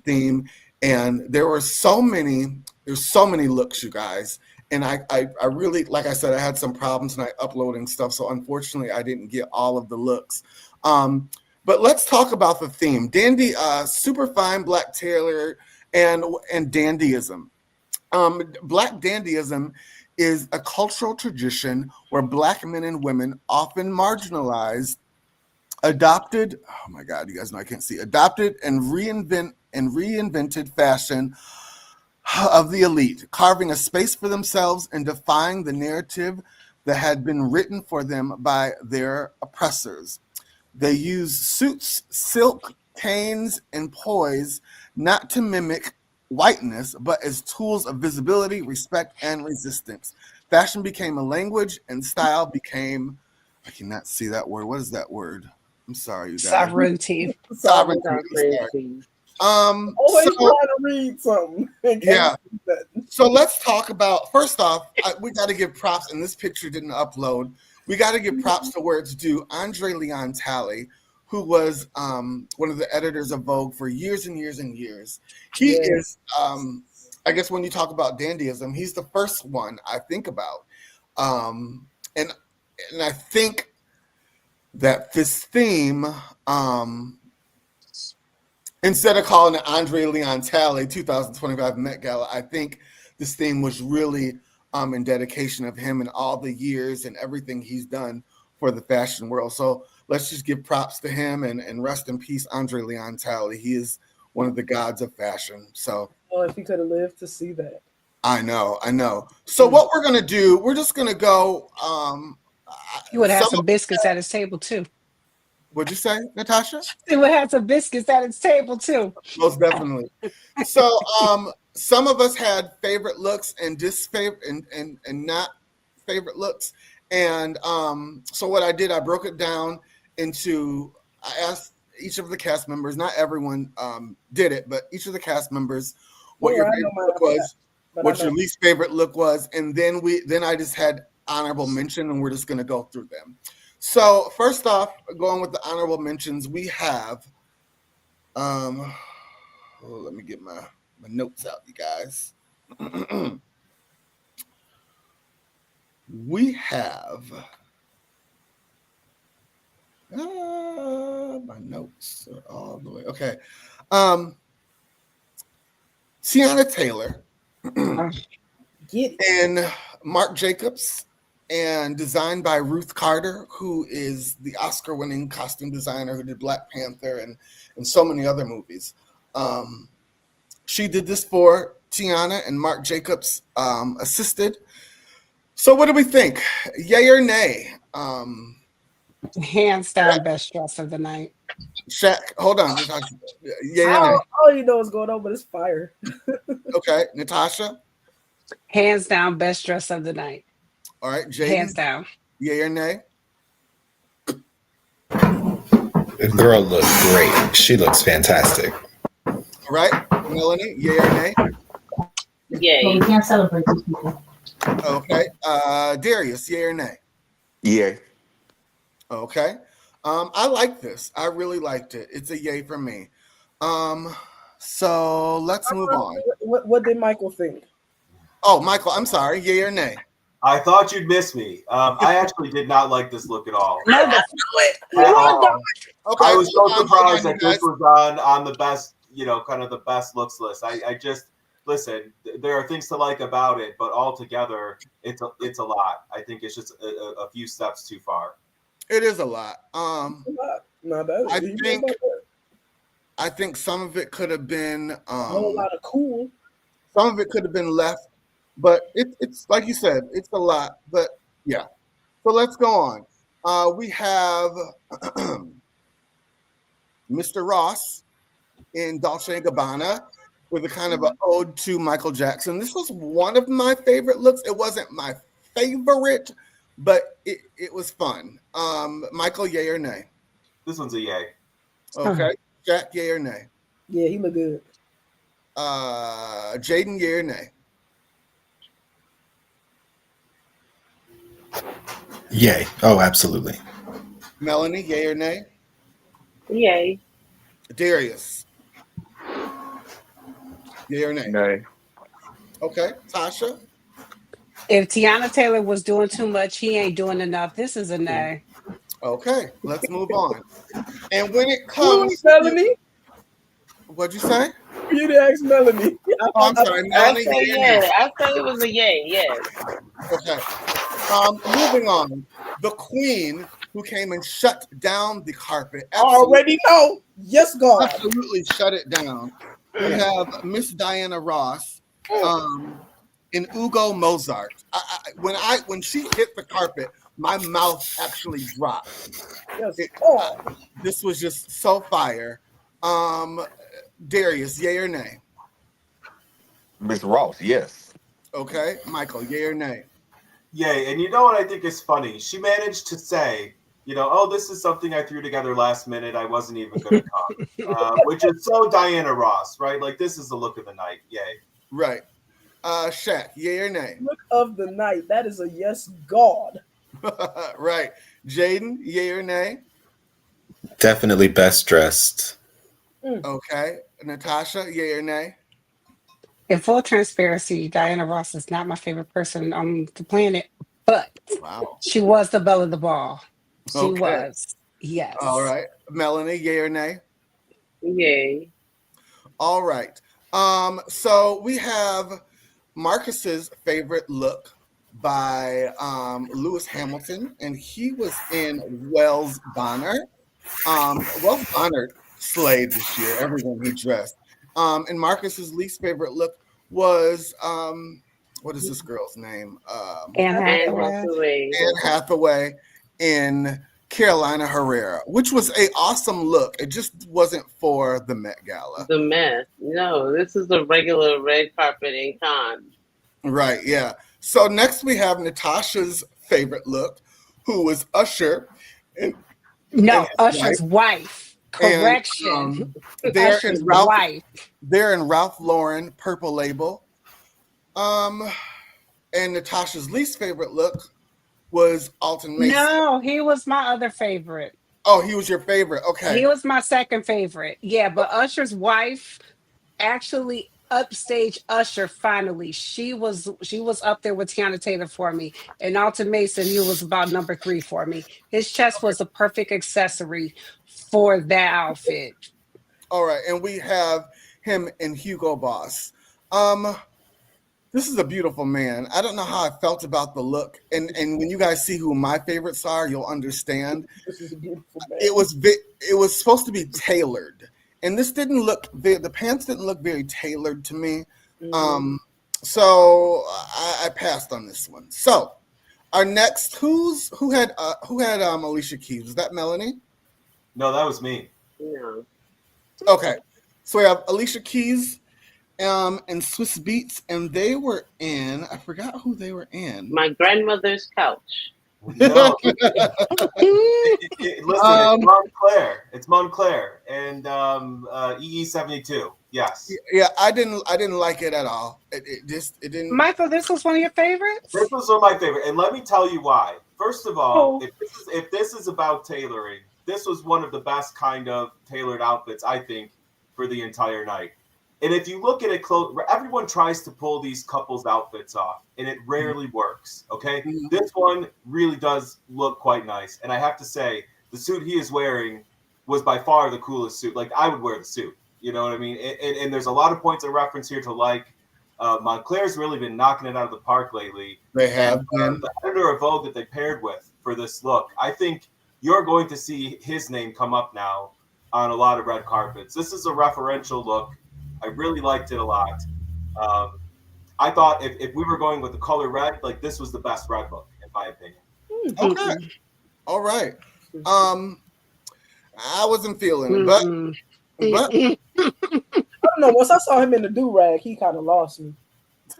theme. And there's so many looks, you guys. And I really, like I said, I had some problems tonight uploading stuff. So unfortunately, I didn't get all of the looks. But let's talk about the theme. Dandy, super fine Black tailor and dandyism. Black dandyism is a cultural tradition where Black men and women, often marginalized, adopted, oh my God, you guys know I can't see, adopted and reinvented fashion of the elite, carving a space for themselves and defying the narrative that had been written for them by their oppressors. They use suits, silk, canes, and poise not to mimic whiteness, but as tools of visibility, respect, and resistance. Fashion became a language, and style became, I cannot see that word. What is that word? I'm sorry, you guys. Sovereignty. Sovereignty. Always trying to read something. Yeah. So let's talk about, first off, we got to give props, and this picture didn't upload. We got to give props to where it's due. Andre Leon Talley, who was one of the editors of Vogue for years and years and years. He is, I guess when you talk about dandyism, he's the first one I think about. And I think that this theme, instead of calling it Andre Leon Talley 2025 Met Gala, I think this theme was really in dedication of him and all the years and everything he's done for the fashion world. So let's just give props to him and rest in peace, Andre Leon Talley. He is one of the gods of fashion. So, oh, if he could have lived to see that. I know. So what we're gonna do, we're just gonna go. He would have some biscuits at his table too. What'd you say, Natasha? He would have some biscuits at his table too. Most definitely. So some of us had favorite looks and disfavorite and not favorite looks. And so what I did, I broke it down into, I asked each of the cast members, not everyone did it, but each of the cast members what your favorite look was, what your least favorite look was, and then I just had honorable mention, and we're just gonna go through them. So first off, going with the honorable mentions, we have let me get my notes out, you guys. We have my notes are all the way. Okay. Tiana Taylor and Marc Jacobs, and designed by Ruth Carter, who is the Oscar-winning costume designer who did Black Panther and so many other movies. She did this for Tiana, and Marc Jacobs assisted. So what do we think? Yay or nay? Hands down, best dress of the night. Shaq, hold on. Yay or nay? All you know is going on, but it's fire. Okay, Natasha? Hands down, best dress of the night. All right, Jaden? Hands down. Yay or nay? The girl looks great. She looks fantastic. All right, Melanie, yay or nay? Yay. Well, we can't celebrate these people. Okay, Darius, yay or nay? Yeah. Okay, I like this. I really liked it. It's a yay for me. So let's move on. What did Michael think? Oh, Michael, I'm sorry. Yay or nay? I thought you'd miss me. I actually did not like this look at all. No, the At all. Okay, I was so hold on, surprised you that this guys. was on the best, kind of the best looks list. I just listen. There are things to like about it, but altogether, it's a lot. I think it's just a few steps too far. It is a lot. Not bad. I think some of it could have been a whole lot of cool. some of it could have been left, but it's like you said, it's a lot. But yeah. So let's go on. We have Mr. Ross in Dolce & Gabbana with a kind of an ode to Michael Jackson. This was one of my favorite looks. It wasn't my favorite, but it was fun. Michael, yay or nay? This one's a yay. Okay. Jack, yay or nay? Yeah, he looked good. Jaden, yay or nay? Yay. Oh, absolutely. Melanie, yay or nay? Yay. Darius, yay or nay? Nay. Okay. Tasha? If Tiana Taylor was doing too much, he ain't doing enough. This is a nay. Okay. Let's move on. And when it Who comes is Melanie? what'd you say? You didn't ask Melanie. Oh, I'm sorry. I Melanie, say yay or nay? yeah. I say it was a yay. Yes. Okay. Moving on. The queen who came and shut down the carpet. Already know. Yes, God. Absolutely shut it down. We have Miss Diana Ross in Hugo Mozart. When she hit the carpet, my mouth actually dropped. Yes. Oh. This was just so fire. Darius, yay or nay? Miss Ross, yes. Okay. Michael, yay or nay? Yay. And you know what I think is funny? She managed to say, oh, this is something I threw together last minute. I wasn't even going to come, which is so Diana Ross, right? Like, this is the look of the night. Yay. Right. Shaq, yay or nay? Look of the night. That is a yes, God. Right. Jaden, yay or nay? Definitely best dressed. Okay. Natasha, yay or nay? In full transparency, Diana Ross is not my favorite person on the planet, but Wow. she was the belle of the ball. She Okay. was. Yes. All right. Melanie, yay or nay? Yay. All right. So we have Marcus's favorite look by Lewis Hamilton, and he was in Wells Bonner. Wells Bonner slayed this year, everyone he dressed. And Marcus's least favorite look was what is this girl's name? Anne And Hathaway. Anne Hathaway in Carolina Herrera, which was a awesome look. It just wasn't for the Met Gala. The mess. No, this is a regular red carpet in Cannes. Right, yeah. So next we have Natasha's favorite look, who was Usher. No, and Usher's wife. Correction. They're Usher's in Ralph. wife. They're in Ralph Lauren Purple Label. And Natasha's least favorite look was Alton Mason. No, he was my other favorite. Oh, he was your favorite. Okay. He was my second favorite. Yeah, but Usher's wife actually upstage Usher finally. She was up there with Tiana Taylor for me. And Alton Mason, he was about number 3 for me. His chest was a perfect accessory for that outfit. All right, and we have him in Hugo Boss. This is a beautiful man. I don't know how I felt about the look, and when you guys see who my favorites are, you'll understand. This is a beautiful man. It was supposed to be tailored, and this didn't look. The pants didn't look very tailored to me. So I passed on this one. So our next, who had Alicia Keys? Was that Melanie? No, that was me. No. Okay, so we have Alicia Keys and Swiss Beats, and they were in, I forgot who they were in. My grandmother's couch. No. Listen, it's Montclair. It's Montclair and EE72. Yes. Yeah, I didn't like it at all. It didn't. Michael, this was one of your favorites? This was one of my favorite, and let me tell you why. First of all, if this is about tailoring, this was one of the best kind of tailored outfits, I think, for the entire night. And if you look at it close, everyone tries to pull these couples' outfits off, and it rarely works. Okay, this one really does look quite nice, and I have to say, the suit he is wearing was by far the coolest suit. Like, I would wear the suit. You know what I mean? And there's a lot of points of reference here to like. Montclair's really been knocking it out of the park lately. They have been. The editor of Vogue that they paired with for this look, I think you're going to see his name come up now on a lot of red carpets. This is a referential look. I really liked it a lot. I thought if we were going with the color red, like this was the best red look, in my opinion. Okay. All right. I wasn't feeling it, but I don't know. Once I saw him in the do-rag, he kind of lost me.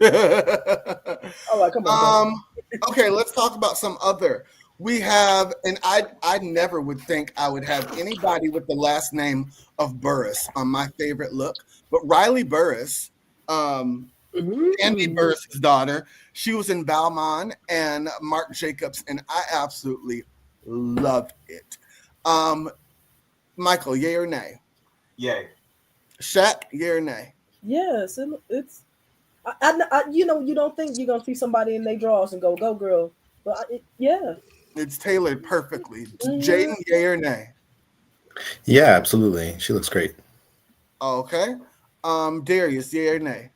I'm like, come on. Okay, let's talk about some other. We have, and I never would think I would have anybody with the last name of Burris on my favorite look, but Riley Burris, Andy Burris' daughter, she was in Balmain and Marc Jacobs, and I absolutely loved it. Michael, yay or nay? Yay. Shaq, yay or nay? Yes, it's. I you know, you don't think you're gonna see somebody in their drawers and go girl, but yeah, it's tailored perfectly. Jaden, yay or nay? Yeah, absolutely. She looks great. Okay. Darius, yay or nay?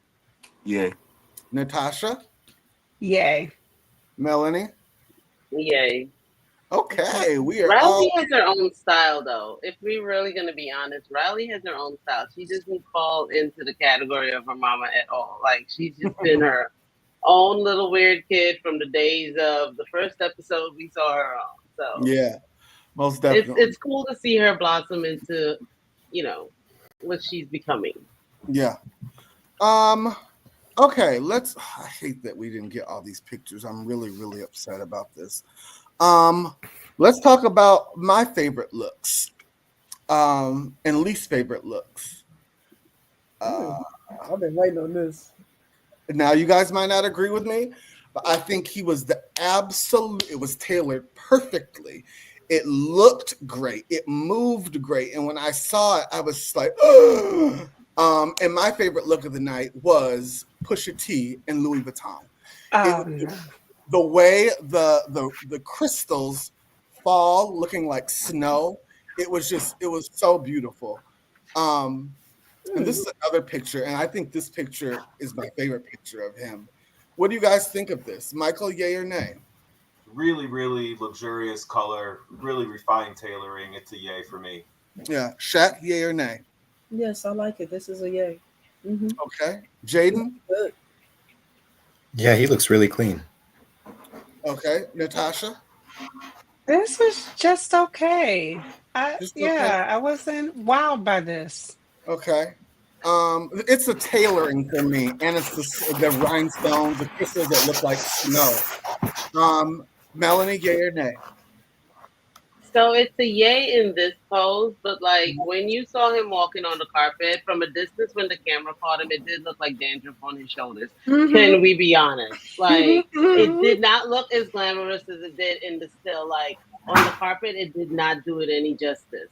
Yay. Natasha? Yay. Melanie? Yay. Okay, we are Riley has her own style, though. If we're really going to be honest, Riley has her own style. She doesn't fall into the category of her mama at all. Like, she's just been her own little weird kid from the days of the first episode we saw her on. So yeah, most definitely. It's cool to see her blossom into, you know, what she's becoming. Yeah. Okay, I hate that we didn't get all these pictures. I'm really, really upset about this. Let's talk about my favorite looks, and least favorite looks. I've been waiting on this. Now, you guys might not agree with me, but I think he was the absolute. It was tailored perfectly. It looked great. It moved great. And when I saw it, I was just like, and my favorite look of the night was Pusha T and Louis Vuitton. The way the crystals fall looking like snow, it was so beautiful. And this is another picture, and I think this picture is my favorite picture of him. What do you guys think of this? Michael, yay or nay? Really, really luxurious color, really refined tailoring. It's a yay for me. Yeah. Shaq, yay or nay? Yes, I like it. This is a yay. Mm-hmm. Okay. Jaden? Good. Yeah, he looks really clean. Okay. Natasha? This was just okay. Okay. I wasn't wowed by this. Okay. It's the tailoring for me, and it's the rhinestones, the crystals that look like snow. Melanie, yay or nay? So it's a yay in this pose, but like when you saw him walking on the carpet from a distance, when the camera caught him, it did look like dandruff on his shoulders. Mm-hmm. Can we be honest? Like it did not look as glamorous as it did in the still. Like on the carpet, it did not do it any justice.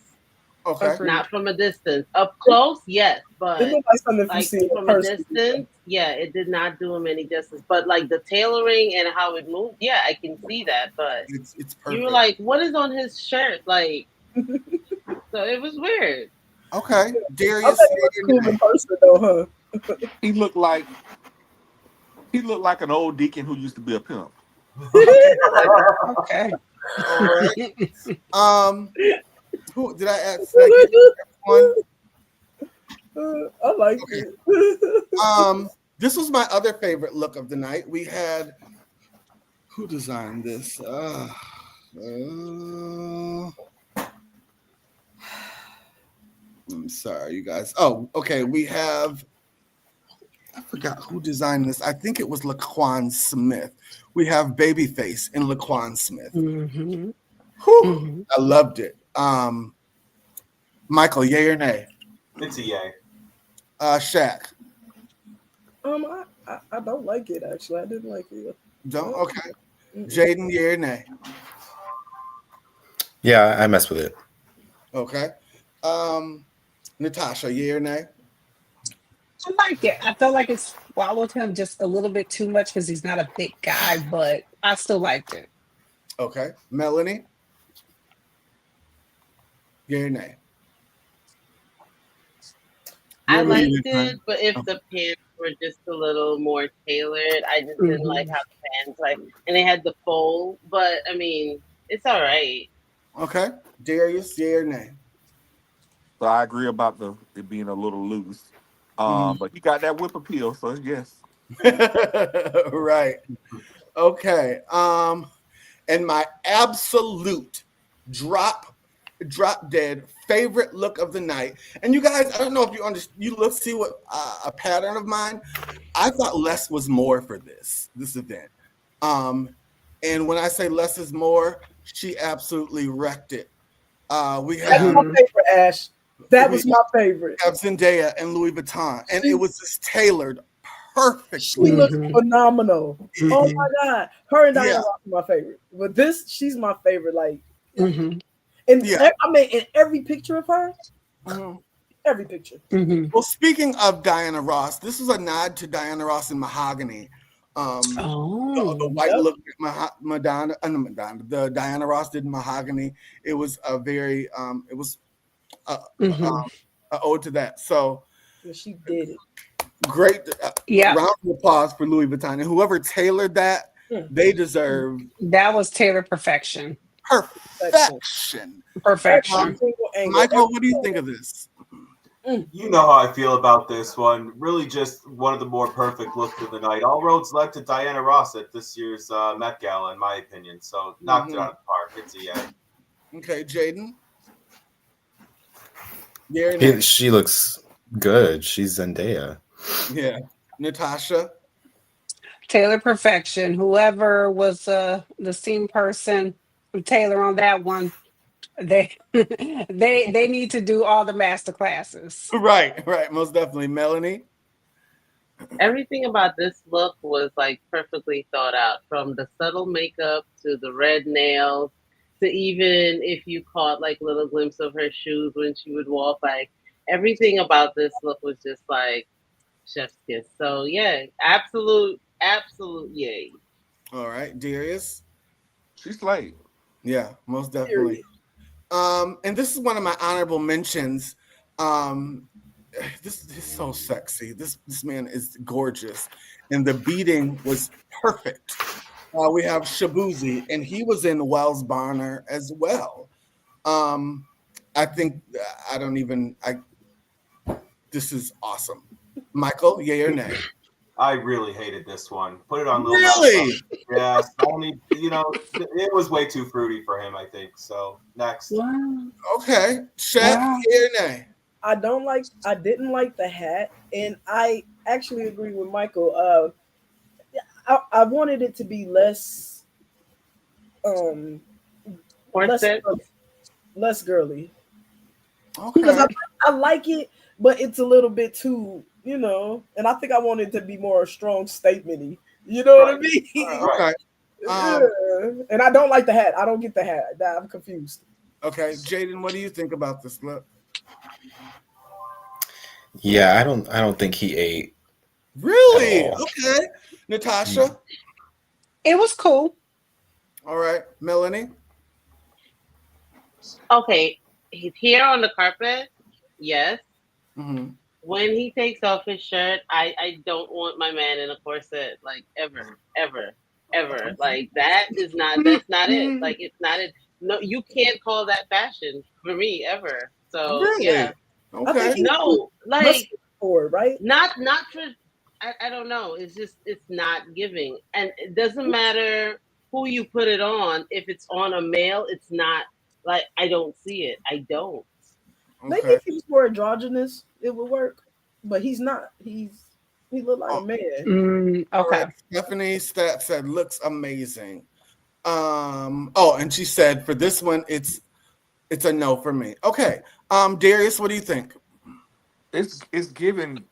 Okay. Not from a distance. Up close, yes, but It looks like something like you see from a distance, yeah, it did not do him any justice. But like the tailoring and how it moved, yeah, I can see that. But it's perfect. you were like, what is on his shirt? Like, so it was weird. Okay. I Darius, bet he was cool in person though, huh? He looked like an old deacon who used to be a pimp. Okay. all right. Who did I ask? One. I like it. This was my other favorite look of the night. We had who designed this? I'm sorry, you guys. Oh, okay. We have. I forgot who designed this. I think it was Laquan Smith. We have Babyface and Laquan Smith. Mm-hmm. Whew, I loved it. Michael, yay or nay? It's a yay. Shaq. I don't like it actually. I didn't like it. Don't? Okay. Jaden, yay or nay? Yeah, I mess with it. Okay. Natasha, yay or nay? I like it. I felt like it swallowed him just a little bit too much because he's not a big guy, but I still liked it. Okay, Melanie, yay or nay? I What do you liked think, it, but if man? the pants were just a little more tailored, I just didn't like Mhm. how the pants and they had the fold. But I mean, it's all right. Okay, Darius, yay or nay? So I agree about it being a little loose. Mhm. But he got that whip appeal, so yes. Right. Okay. And my absolute drop dead favorite look of the night. And you guys, I don't know if you understand. You look see what a pattern of mine. I thought less was more for this event. And when I say less is more, she absolutely wrecked it. We That's have my Mhm. favorite, Ash. That we was my favorite. have Zendaya and Louis Vuitton, and it She, was just tailored she perfectly. looks Mhm. phenomenal. Oh Mhm. my god, her and Diana Yeah, Ross are my favorite. But this, she's my favorite. Like, Mhm. and yeah. I mean, in every picture of her, Mhm. every picture. Mhm. Well, speaking of Diana Ross, this was a nod to Diana Ross in Mahogany. The Oh. white Yep. look that the Diana Ross did in Mahogany. It was a very, it was a, Mhm. a ode to that. So And she did it. great Yep. round of applause for Louis Vuitton and whoever tailored that. Mm, They deserve That was Taylor perfection. perfection. perfection. Every Perfection. single angle. Michael, what do you think of this? You know how I feel about this one. Really, just one of the more perfect looks of the night. All roads led to Diana Ross at this year's Met Gala, in my opinion. So knocked it out of the park. It's a yay. Okay, Jaden. Yeah or nay? She looks good. She's Zendaya. Yeah. Natasha. Taylor perfection. Whoever was the scene person, Taylor on that one, they they need to do all the master classes. Right. Most definitely. Melanie. Everything about this look was like perfectly thought out, from the subtle makeup to the red nails to even if you caught like little glimpse of her shoes when she would walk. Like everything about this look was just like chef's kiss. So yeah, absolute yay. All right, Darius. She's late. Yeah, most definitely. Period. And this is one of my honorable mentions. Um, this is so sexy. This man is gorgeous, and the beating was perfect. We have Shabuzi, and he was in Wells Barner as well. Um, I think I don't even. I This is awesome. Michael, yay or nay? I really hated this one. Put it on Lil Nas Really? X. Yes, only it was way too fruity for him. I think so. Next, Wow. Okay, Shaq, Wow. yay or nay? I didn't like the hat, and I actually agree with Michael. I wanted it to be um less Corset. less girly, because Okay. I like it, but it's a little bit too, and I think I wanted it to be more strong statementy. You know what I right, mean? right. Okay. Yeah. Um, And I don't like the hat. I don't get the hat. I'm confused. okay. Jaden, what do you think about this look? Yeah, I don't think he ate at Really? all. Okay. Natasha? It was cool. All right. Melanie? Okay, he's here on the carpet. Yes. Mm-hmm. When he takes off his shirt, I don't want my man in a corset, like ever. Like that's not it. Like it's not it. No, you can't call that fashion for me ever. So Really? yeah. I think Okay. he's too No, like muscular for it, right? not for I don't know. It's just it's not giving. And it doesn't matter who you put it on. If it's on a male, it's not like I don't see it. I don't. Maybe Okay. if he was more androgynous, it would work. But he's not. He looked like Oh, a man. all Okay. right. Stephanie Stat said looks amazing. And she said for this one, it's a no for me. Okay. Darius, what do you think? It's giving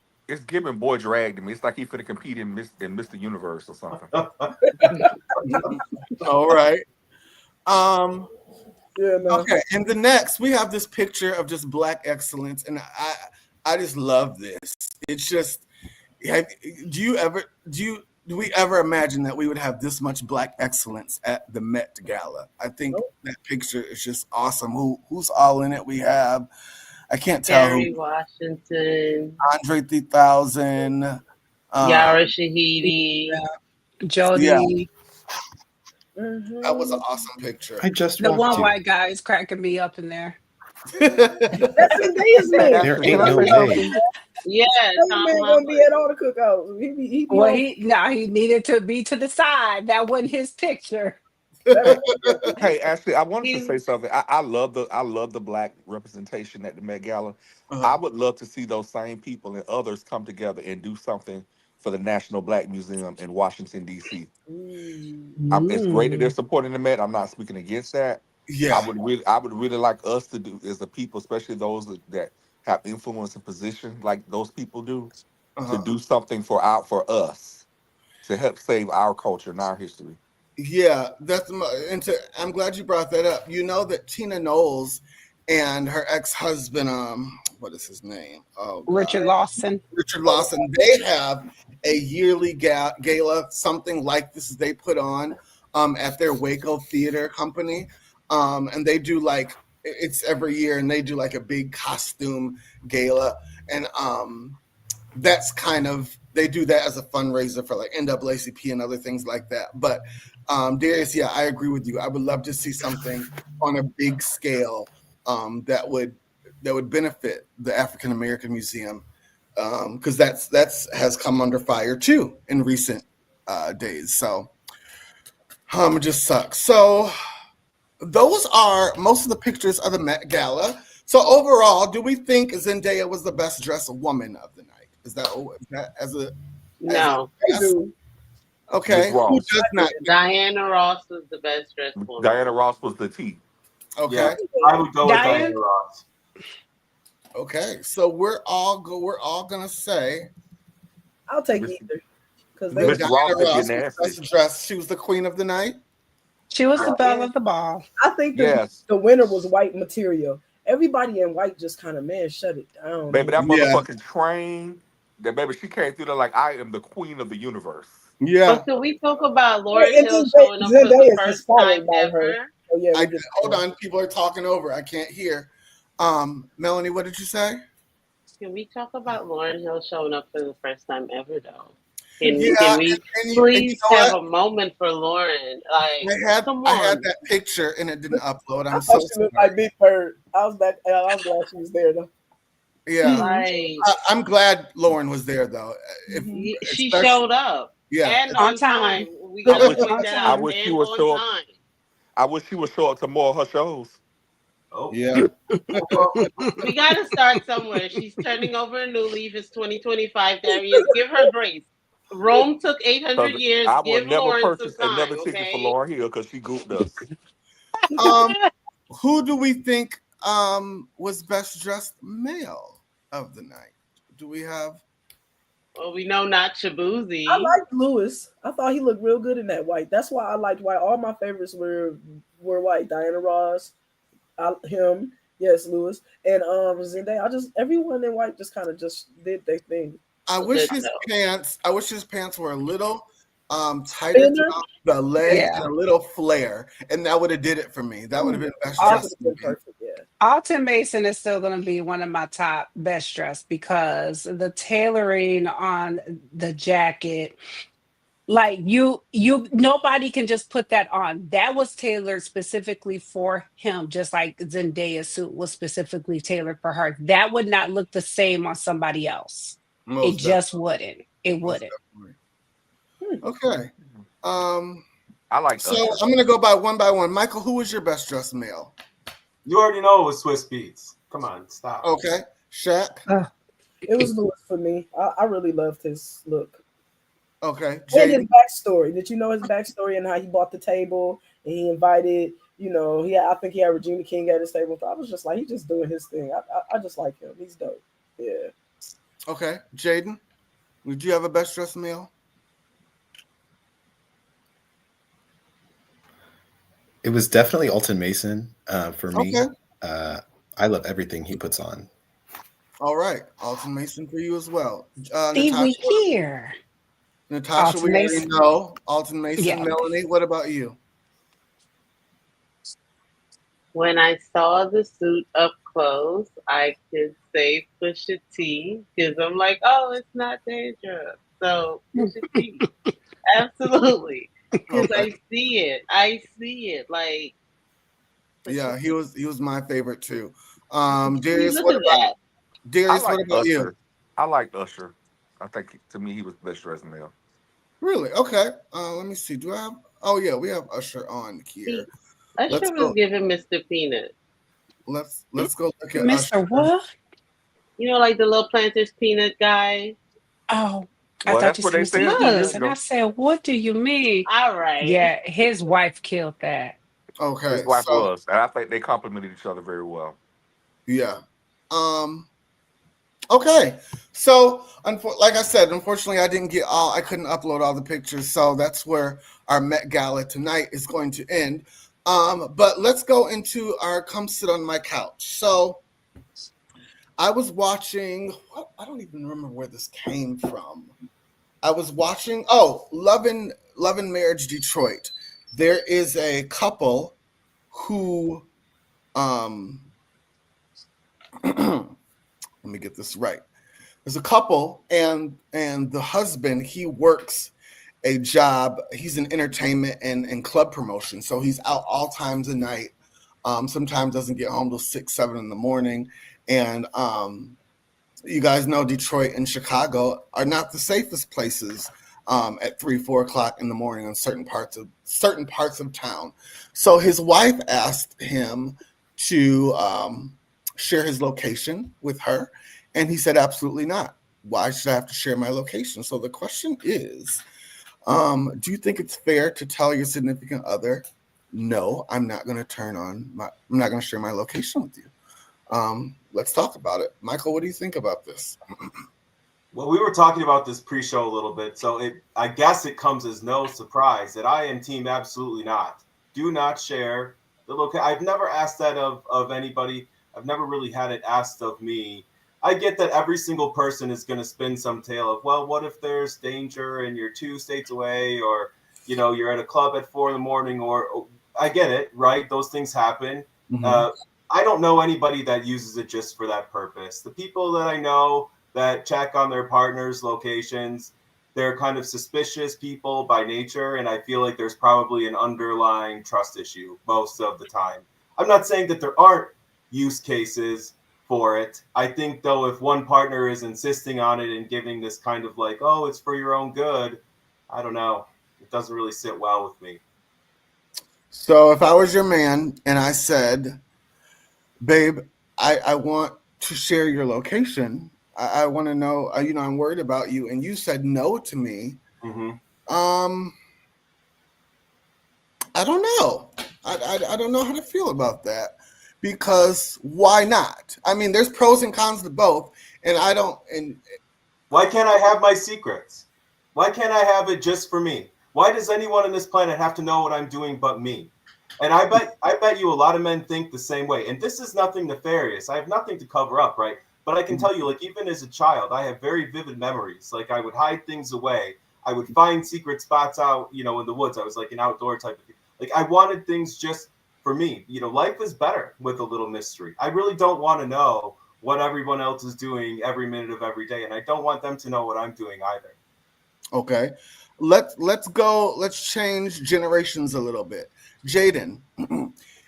boy drag to me. It's like he finna compete in Mr. Universe or something. All right. Um, Yeah, no. okay, and the next we have this picture of just black excellence, and I just love this. It's just, do we ever imagine that we would have this much Black excellence at the Met Gala? I think Nope. that picture is just awesome. Who's all in it? We have, I can't tell Kerry who, Washington, Andre 3000. Yara Shahidi. Yeah, Jody, that was an Mhm. awesome picture. I just the walked one you. white guy is cracking me up in there. That's Zendaya's man. There Ashley, ain't can I no say way. something? Yeah, Zendaya's Tom man gonna be Holland. at all the cookouts. He be Well, on. he needed to be to the side. That wasn't his picture. Hey, hey, Ashley, I wanted to He's say something. I love the Black representation at the Met Gala. Uh-huh. I would love to see those same people and others come together and do something for the National Black Museum in Washington D.C. Ooh. It's great that they're Mm. supporting the Met. I'm not speaking against that. Yeah. I would really like us to do as a people, especially those that have influence and position like those people do, to Uh-huh. do something for us to help save our culture and our history. Yeah, I'm glad you brought that up. You know that Tina Knowles and her ex-husband, what is his name? Oh God, Richard Lawson. Richard Lawson. They have a yearly gala, something like this they put on at their Waco Theater Company, and they do like it's every year, and they do like a big costume gala, and that's kind of they do that as a fundraiser for like NAACP and other things like that. But Darius, yeah, I agree with you. I would love to see something on a big scale that would benefit the African American Museum because that's has come under fire too in recent days. So it just sucks. So those are most of the pictures of the Met Gala. So overall, do we think Zendaya was the best dressed woman of the night? Is that as a no. I yes? do. Okay? Miss Who Ross. does not? Diana Ross was the best dressed woman. Diana Ross was the T. Okay. Yeah, I would go with Diane? Diana Ross. Okay. So we're all gonna say I'll take Miss either because they that Miss was. Diana Ross, if you're Ross was nasty. best dressed. She was the queen of the night. She was the Oh, belle yeah. of the ball. I think Yes. the winner was white material. Everybody in white just kind of shut it down. Baby, that Yeah. motherfucking train, that baby, she came through there like I am the queen of the universe. Yeah. But can we talk about Yeah, Lauren and Hill then showing up for the Zendaya is first inspired time by her. ever? Oh yeah, I hold on. People are talking over. I can't hear. Melanie, what did you say? Can we talk about Lauren Hill showing up for the first time ever, though? Yeah. Can we And you please know have what? a moment for Lauren? Like, come I had on. that picture and it didn't upload. I I'm thought so she looked sorry. like Big Bird. I was glad she was there though. Yeah. Like, I'm glad Lauren was there though. she Especially, showed up yeah. and On on time. time. We I got to wish point On that I out. time. wish she And would on show up. time. I wish she would show up to more of her shows. Oh, Yeah. We got to start somewhere. She's turning over a new leaf. It's 2025, Darius. Give her grace. Rome took 800 Because years. I will Give never Lauren some purchase time, another ticket for okay? Lauren Hill because she gooped us. Um, who do we think was best dressed male of the night? Do we have? Well, we know not Shabuzi. I liked Lewis. I thought he looked real good in that white. That's why I liked white. All my favorites were white. Diana Ross, him, yes, Lewis, and Zendaya. Everyone in white just kind of just did their thing. I Well, wish good his though. pants were a little tighter Thinner? throughout the legs Yeah. and a little flare, and that would have did it for me. That would have been best That dressed. would have been perfect. Yeah. Alton Mason is still going to be one of my top best dressed because the tailoring on the jacket, like nobody can just put that on. That was tailored specifically for him, just like Zendaya's suit was specifically tailored for her. That would not look the same on somebody else. Most It just wouldn't. It wouldn't. definitely. Okay. I like So Usher. I'm gonna go by one. Michael, who was your best dressed male? you already know it was Swiss Beats. Come on, stop. Okay. Shaq. It was Lewis for me. I really loved his look. Okay. And his Jaden. backstory. Did you know his backstory and how he bought the table and he invited, I think he had Regina King at his table. I was just like, he's just doing his thing. I just like him. He's dope. Yeah. Okay. Jaden. Would you have a best dressed male? It was definitely Alton Mason for me. Okay. I love everything he puts on. All right, Alton Mason for you as well. See, we Natasha, here. Natasha, we Alton already Mason. know. Alton Mason, Yeah. Melanie, what about you? When I saw the suit up close, I could say Pusha T because I'm like, oh, it's not dangerous. So Pusha T, absolutely, because Okay, I see it. I see it. Like Pusha yeah, he T. was my favorite too. See, Darius, look at that. I Darius, what like about you? Usher. I liked Usher. I think to me he was the best dressed male. Really? Okay. Let me see. Do I have? Oh yeah, we have Usher on here. See, Let's Usher was go. giving Mr. Peanut. Let's go look at Usher. Mr. What? You know, like the little Planters Peanut guy. Oh, I Well, thought that's you what said they Mr. said a few years Muggs. Look, And I ago. said, what do you mean? all right. Yeah, his wife killed that. His Okay, wife so was, and I think they complimented each other very well. yeah. Um. Okay. So, like I said, unfortunately, I didn't get all. I couldn't upload all the pictures, so that's where our Met Gala tonight is going to end. But let's go into our "Come Sit on My Couch." So, I was watching. What? I don't even remember where this came from. I was watching. Oh, Love and Marriage Detroit. There is a couple who. Um. Let me get this right. There's a couple, and the husband, he works a job. He's in entertainment and club promotion, so he's out all times of night. Sometimes doesn't get home till 6, 7 in the morning, and you guys know Detroit and Chicago are not the safest places at 3, 4 o'clock in the morning in certain parts of town. So his wife asked him to share his location with her, and he said absolutely not. Why should I have to share my location? So the question is, do you think it's fair to tell your significant other, no, I'm not going to I'm not going to share my location with you? Let's talk about it. Michael, what do you think about this? Well, we were talking about this pre-show a little bit, so I guess it comes as no surprise that I am team absolutely not. Do not share the location. I've never asked that of anybody. I've never really had it asked of me. I get that every single person is going to spin some tale of, well, what if there's danger and you're 2 states away, or you're at a club at 4 in the morning, or I get it, right? Those things happen. Mhm. I don't know anybody that uses it just for that purpose. The people that I know that check on their partners' locations, they're kind of suspicious people by nature, and I feel like there's probably an underlying trust issue most of the time. I'm not saying that there aren't use cases for it. I think, though, if one partner is insisting on it and giving this kind of like, oh, it's for your own good, I don't know. It doesn't really sit well with me. So if I was your man and I said, babe, I want to share your location. I want to know, I'm worried about you. And you said no to me. Mm-hmm. I don't know. I don't know how to feel about that, because why not? I mean, there's pros and cons to both. And I don't, and Why can't I have my secrets? Why can't I have it just for me? Why does anyone on this planet have to know what I'm doing but me? And I bet you a lot of men think the same way. And this is nothing nefarious. I have nothing to cover up, right? But I can tell you, like, even as a child, I have very vivid memories. Like, I would hide things away. I would find secret spots out, in the woods. I was like an outdoor type of thing. Like, I wanted things just for me. Life is better with a little mystery. I really don't want to know what everyone else is doing every minute of every day, and I don't want them to know what I'm doing either. okay. Let's go. Let's change generations a little bit. Jaden,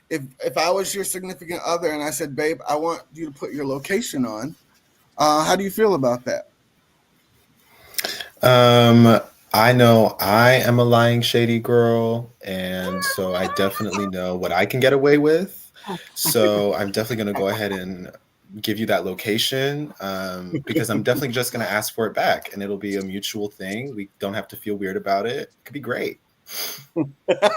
if I was your significant other and I said, babe, I want you to put your location on, how do you feel about that? I know I am a lying, shady girl, and so I definitely know what I can get away with. So I'm definitely going to go ahead and give you that location, because I'm definitely just going to ask for it back, and it'll be a mutual thing. We don't have to feel weird about it. It could be great.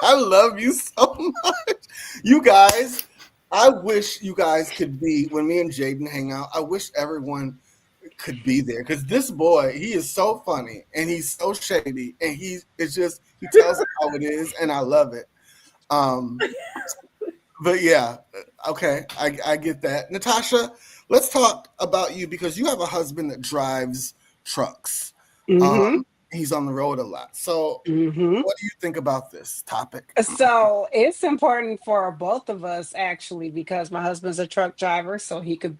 I love you so much. You guys, I wish you guys could be, when me and Jaden hang out, I wish everyone could be there, because this boy, he is so funny and he's so shady, and he tells it how it is, and I love it. But yeah, okay, I get that. Natasha, let's talk about you because you have a husband that drives trucks. Mm-hmm. He's on the road a lot. So Mm-hmm. what do you think about this topic? So it's important for both of us actually because my husband's a truck driver, so he could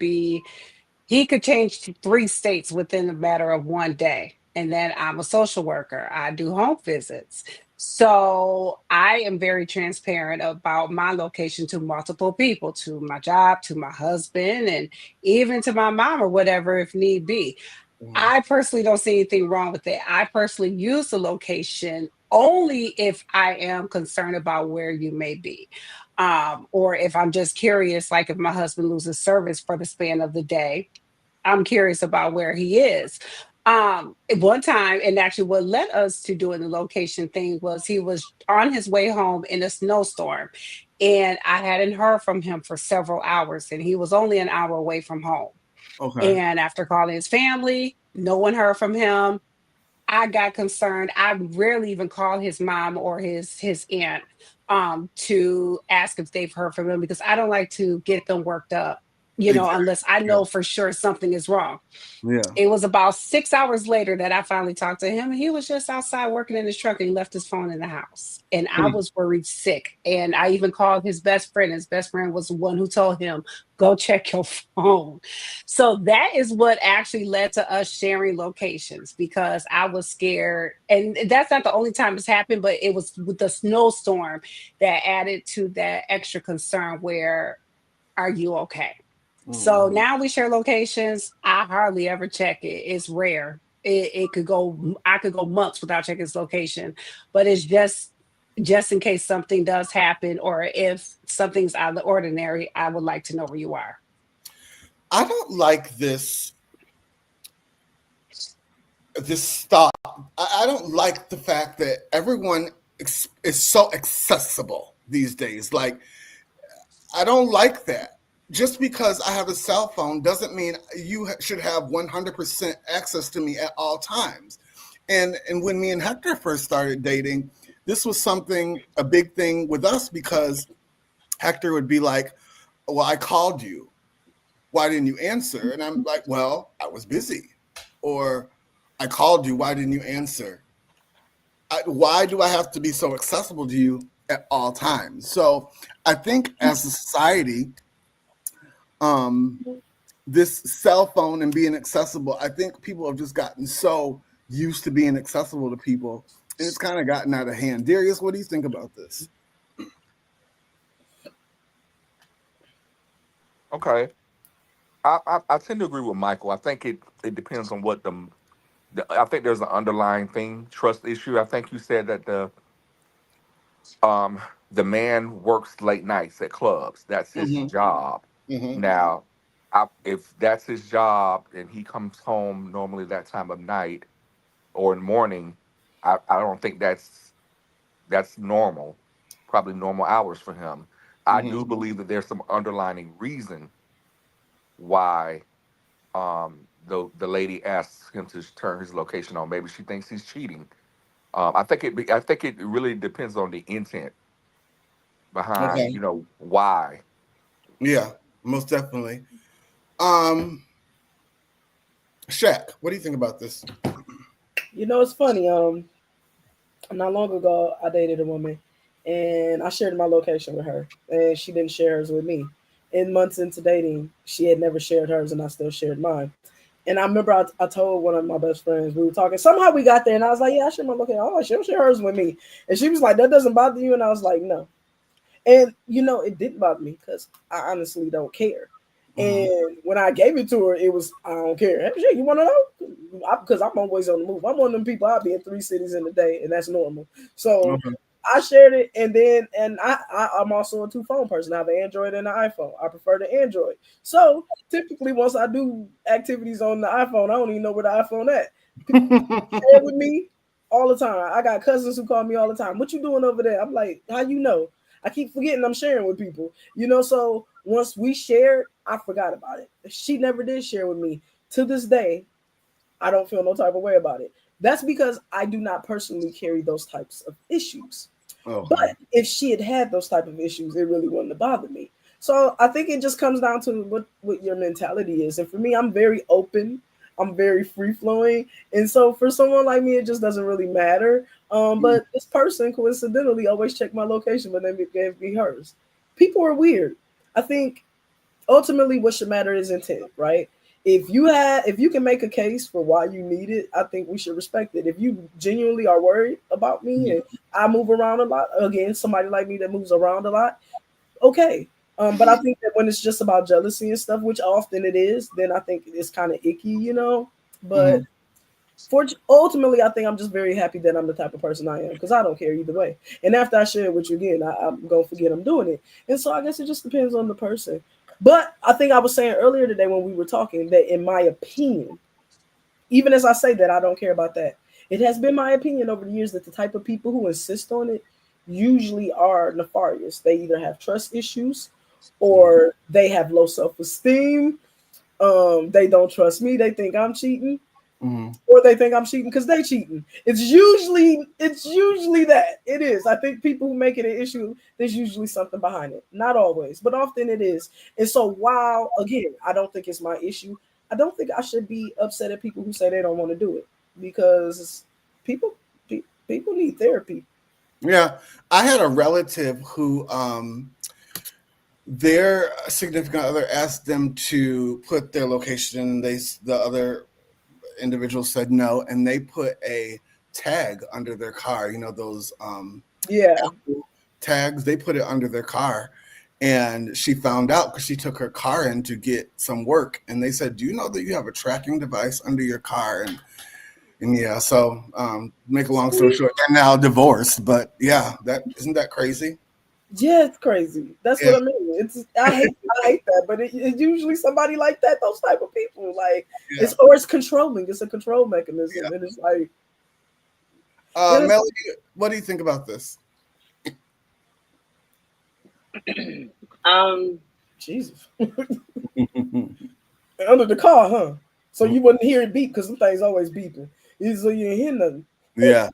change to 3 states within a matter of one day. And then I'm a social worker. I do home visits. So I am very transparent about my location to multiple people, to my job, to my husband, and even to my mom or whatever if need be. I personally don't see anything wrong with it. I personally use the location only if I am concerned about where you may be. Or if I'm just curious, like if my husband loses service for the span of the day, I'm curious about where he is. At one time, and actually what led us to doing the location thing was he was on his way home in a snowstorm. And I hadn't heard from him for several hours, and he was only an hour away from home. Okay. And after calling his family, no one heard from him. I got concerned. I rarely even call his mom or his aunt to ask if they've heard from him because I don't like to get them worked up, Exactly. unless I Yeah. know for sure something is wrong. Yeah. It was about 6 hours later that I finally talked to him, and he was just outside working in his truck and he left his phone in the house. And I Hmm. was worried sick. And I even called his best friend. His best friend was the one who told him, go check your phone. So that is what actually led to us sharing locations because I was scared. And that's not the only time it's happened, but it was with the snowstorm that added to that extra concern where, are you okay? So Mhm. now we share locations. I hardly ever check it. It's rare. It could go, I could go months without checking his location, but it's just in case something does happen or if something's out of the ordinary, I would like to know where you are. I don't like this thought. I don't like the fact that everyone is so accessible these days. Like, I don't like that. Just because I have a cell phone doesn't mean you should have 100% access to me at all times. And when me and Hector first started dating, this was a big thing with us because Hector would be like, "Well, I called you. Why didn't you answer?" And I'm like, "Well, I was busy." Or, "I called you. Why didn't you answer?" Why do I have to be so accessible to you at all times? So I think as a society, um, this cell phone and being accessible, I think people have just gotten so used to being accessible to people, and it's kind of gotten out of hand. Darius, what do you think about this? Okay. I tend to agree with Michael. I think it depends on what I think there's an underlying thing, trust issue. I think you said that um the man works late nights at clubs. That's his Mm-hmm. job. Mm-hmm. Now, if that's his job and he comes home normally that time of night or in the morning, I don't think that's normal. Probably normal hours for him. I Mm-hmm. do believe that there's some underlining reason why the lady asks him to turn his location on. Maybe she thinks he's cheating. I think it really depends on the intent behind, Okay. why. Yeah, most definitely. Um, Shaq, what do you think about this? It's funny. Not long ago, I dated a woman, and I shared my location with her, and she didn't share hers with me. In months into dating, she had never shared hers, and I still shared mine. And I remember I told one of my best friends, we were talking. Somehow we got there, and I was like, "Yeah, I share my location. Oh, she'll share hers with me." And she was like, "That doesn't bother you?" And I was like, "No." And it didn't bother me because I honestly don't care. Mm-hmm. And when I gave it to her, it was I don't care. Hey, shit, you want to know? Because I'm always on the move. I'm one of them people. I'll be in 3 cities in a day, and that's normal. So Okay. I shared it, and I'm also a two-phone person. I have an Android and an iPhone. I prefer the Android. So typically, once I do activities on the iPhone, I don't even know where the iPhone at. People share with me all the time. I got cousins who call me all the time. What you doing over there? I'm like, how you know? I keep forgetting I'm sharing with people. So once we shared, I forgot about it. She never did share with me. To this day, I don't feel no type of way about it. That's because I do not personally carry those types of issues. But Okay. if she had those type of issues, it really wouldn't have bothered me. So I think it just comes down to what your mentality is. And for me, I'm very open. I'm very free flowing. And so for someone like me, it just doesn't really matter. But this person coincidentally always checked my location, but then it gave me hers. People are weird. I think ultimately what should matter is intent, right? If you can make a case for why you need it, I think we should respect it. If you genuinely are worried about me and I move around a lot, again, somebody like me that moves around a lot, okay. But I think that when it's just about jealousy and stuff, which often it is, then I think it's kind of icky, you know. But for ultimately, I think I'm just very happy that I'm the type of person I am because I don't care either way. And after I share it with you again, I'm gonna forget I'm doing it. And so I guess it just depends on the person. But I think I was saying earlier today when we were talking that, in my opinion, even as I say that, I don't care about that. It has been my opinion over the years that the type of people who insist on it usually are nefarious. They either have trust issues or they have low self-esteem. They don't trust me. They think I'm cheating. Or they think I'm cheating because they cheating. It's usually that. It is. I think people who make it an issue, there's usually something behind it. Not always, but often it is. And so while again, I don't think it's my issue, I don't think I should be upset at people who say they don't want to do it because people people need therapy. Yeah. I had a relative who their significant other asked them to put their location. The other individual said no, and they put a tag under their car. You know those Apple tags. They put it under their car, and she found out because she took her car in to get some work, and they said, "Do you know that you have a tracking device under your car?" And yeah, so make a long story short, they're now divorced. But yeah, that isn't that crazy? Yeah, it's crazy. That's Yeah. what I mean. I hate that, but it's usually somebody like that. Those type of people, like Yeah. it's controlling. It's a control mechanism, Yeah. and it's like, Melody, what do you think about this? Jesus, under the car, huh? So you wouldn't hear it beep because some things always beeping. So you ain't hear nothing. Yeah.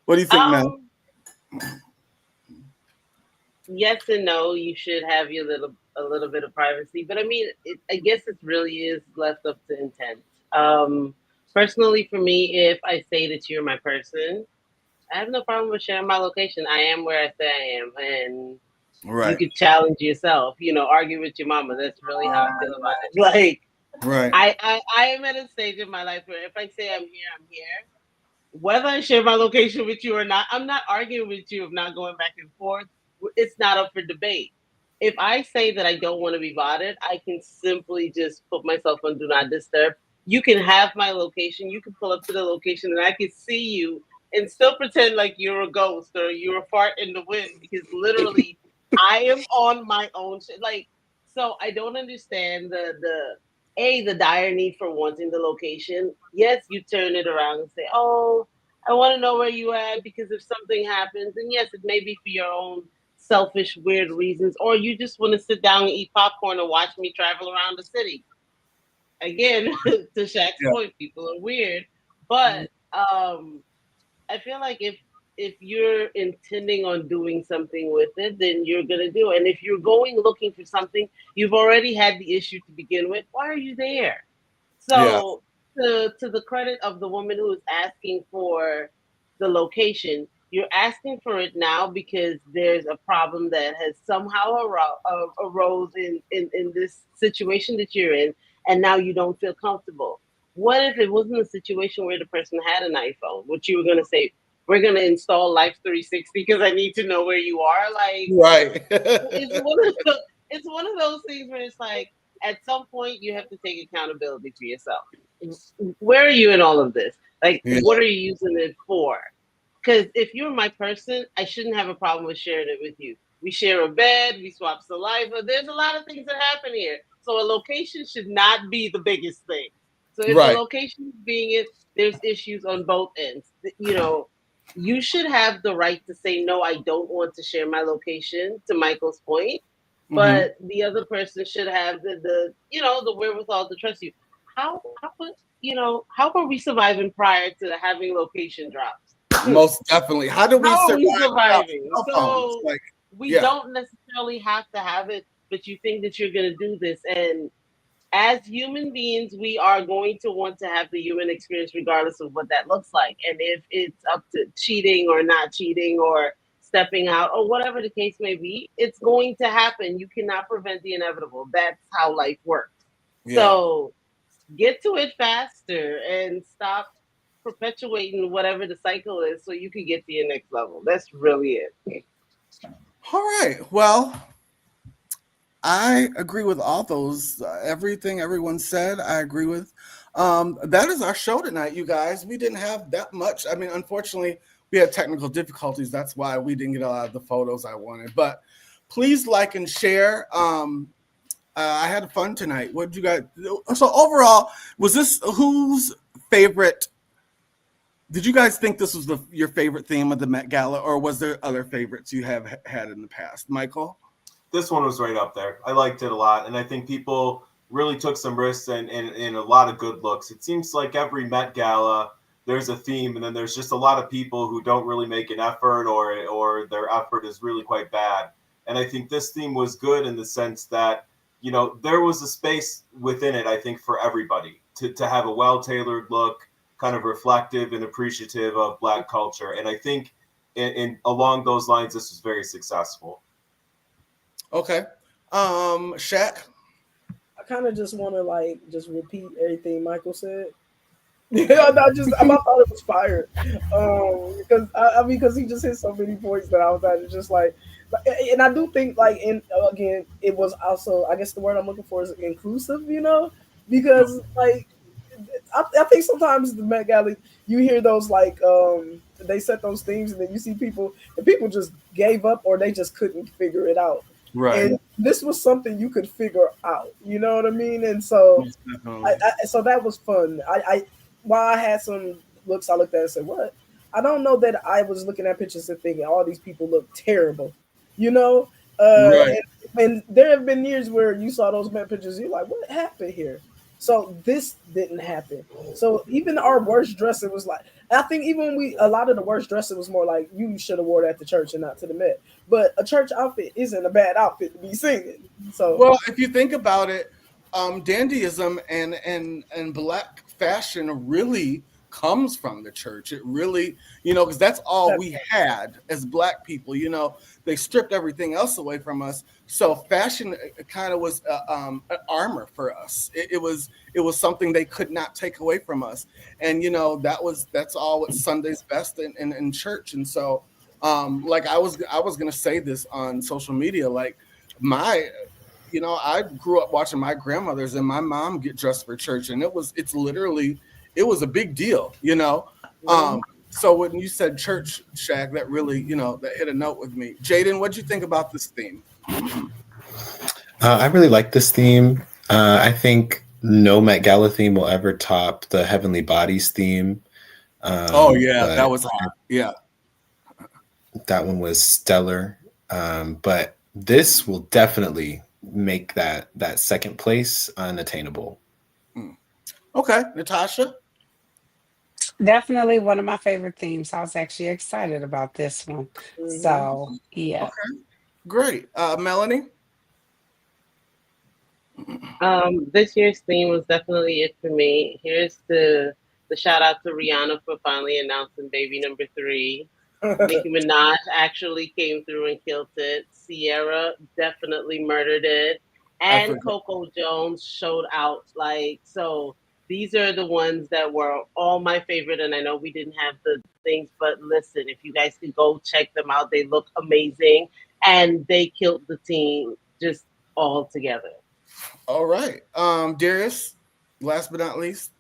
What do you think, Mel? Yes and no. You should have a little bit of privacy, but I mean, I guess it really is left up to intent. Personally, for me, if I say that you're my person, I have no problem with sharing my location. I am where I say I am, and you Right. could challenge yourself. Argue with your mama. That's really how I feel about it. Like, Right. I am at a stage in my life where if I say I'm here, I'm here. Whether I share my location with you or not, I'm not arguing with you of not going back and forth. It's not up for debate. If I say that I don't want to be bothered, I can simply just put myself on do not disturb. You can have my location. You can pull up to the location and I can see you and still pretend like you're a ghost or you're a fart in the wind because literally I am on my own shit. Like, so I don't understand the dire need for wanting the location. Yes, you turn it around and say, "Oh, I want to know where you at because if something happens." And yes, it may be for your own selfish, weird reasons, or you just want to sit down and eat popcorn and watch me travel around the city. Again, to Shaq's Yeah. point, people are weird, but I feel like if you're intending on doing something with it, then you're gonna do it. And if you're going looking for something, you've already had the issue to begin with. Why are you there? Yeah. So to the credit of the woman who is asking for the location, you're asking for it now because there's a problem that has somehow arose in this situation that you're in, and now you don't feel comfortable. What if it wasn't a situation where the person had an iPhone? What you were gonna say? We're gonna install Life 360 because I need to know where you are. Like Right. it's one of those things where it's like at some point you have to take accountability for yourself. Where are you in all of this? Like, Yeah. what are you using it for? Because if you're my person, I shouldn't have a problem with sharing it with you. We share a bed, we swap saliva. There's a lot of things that happen here. So a location should not be the biggest thing. So if the Right. location is being it, there's issues on both ends. You should have the right to say no. I don't want to share my location. To Michael's point, but the other person should have the wherewithal to trust you. How were we surviving prior to having location drops? Most definitely. How do we How are we survive without surviving? cell phones? So Like, We Yeah. don't necessarily have to have it, but you think that you're going to do this. And as human beings, we are going to want to have the human experience regardless of what that looks like. And if it's up to cheating or not cheating or stepping out or whatever the case may be, it's going to happen. You cannot prevent the inevitable. That's how life works. Yeah. So get to it faster and stop perpetuating whatever the cycle is so you can get to your next level. That's really it. All right. Well, I agree with all those. Everything everyone said, I agree with. That is our show tonight, you guys. We didn't have that much. I mean, unfortunately, we had technical difficulties. That's why we didn't get a lot of the photos I wanted. But please like and share. I had fun tonight. What did you guys? So overall, was this whose favorite? Did you guys think this was your favorite theme of the Met Gala, or was there other favorites you have had in the past, Michael? This one was right up there. I liked it a lot, and I think people really took some risks and a lot of good looks. It seems like every Met Gala, there's a theme, and then there's just a lot of people who don't really make an effort, or their effort is really quite bad. And I think this theme was good in the sense that, you know, there was a space within it, I think, for everybody to have a well-tailored look, kind of reflective and appreciative of Black culture. And I think in along those lines, this was very successful. Okay. Shaq? I kind of just want to like just repeat everything Michael said. Yeah, I thought it was fire. Because he just hit so many points that I was at just like, and I do think like, again, it was also, I guess the word I'm looking for is inclusive, you know, because like I think sometimes the Met Gala, you hear those like they set those themes and then you see people and people just gave up or they just couldn't figure it out. Right. And this was something you could figure out. You know what I mean? And so, so that was fun. While I had some looks, I looked at it and said, "What?" I don't know that I was looking at pictures and thinking all these people look terrible. You know, Right. and there have been years where you saw those Met pictures, you're like, "What happened here?" So this didn't happen. So even our worst dressing was like, I think even a lot of the worst dressing was more like you should have wore that to church and not to the Met. But a church outfit isn't a bad outfit to be singing. So well, if you think about it, dandyism and Black fashion really comes from the church. It really, you know, because that's all we had as Black people. You know, they stripped everything else away from us. So fashion kind of was an armor for us. It was something they could not take away from us. And you know, that's all what Sunday's best in church. And so, like I was gonna say this on social media, like you know, I grew up watching my grandmothers and my mom get dressed for church, and it was a big deal, you know. So when you said church, Shaq, that really, you know, that hit a note with me. Jaden, what'd you think about this theme? I really like this theme. I think no Met Gala theme will ever top the Heavenly Bodies theme. Oh yeah, that was hot. Yeah, that one was stellar. But this will definitely make that second place unattainable. Okay, Natasha. Definitely one of my favorite themes. I was actually excited about this one. So yeah. Okay, great. Melanie. This year's theme was definitely it for me. Here's the shout out to Rihanna for finally announcing baby number 3. Nicki Minaj actually came through and killed it. Sierra definitely murdered it. And Coco Jones showed out. Like, so these are the ones that were all my favorite. And I know we didn't have the things, but listen, if you guys can go check them out, they look amazing. And they killed the team just all together. All right. Darius, last but not least.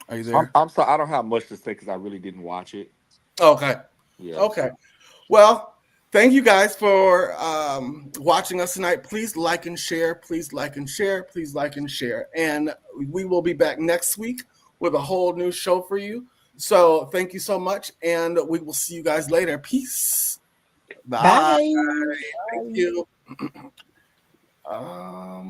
Are you there? I'm sorry, I don't have much to say because I really didn't watch it. Okay. Yeah. Okay. Well, thank you guys for watching us tonight. Please like and share. Please like and share. Please like and share. And we will be back next week with a whole new show for you. So thank you so much. And we will see you guys later. Peace. Bye. Bye. Thank you.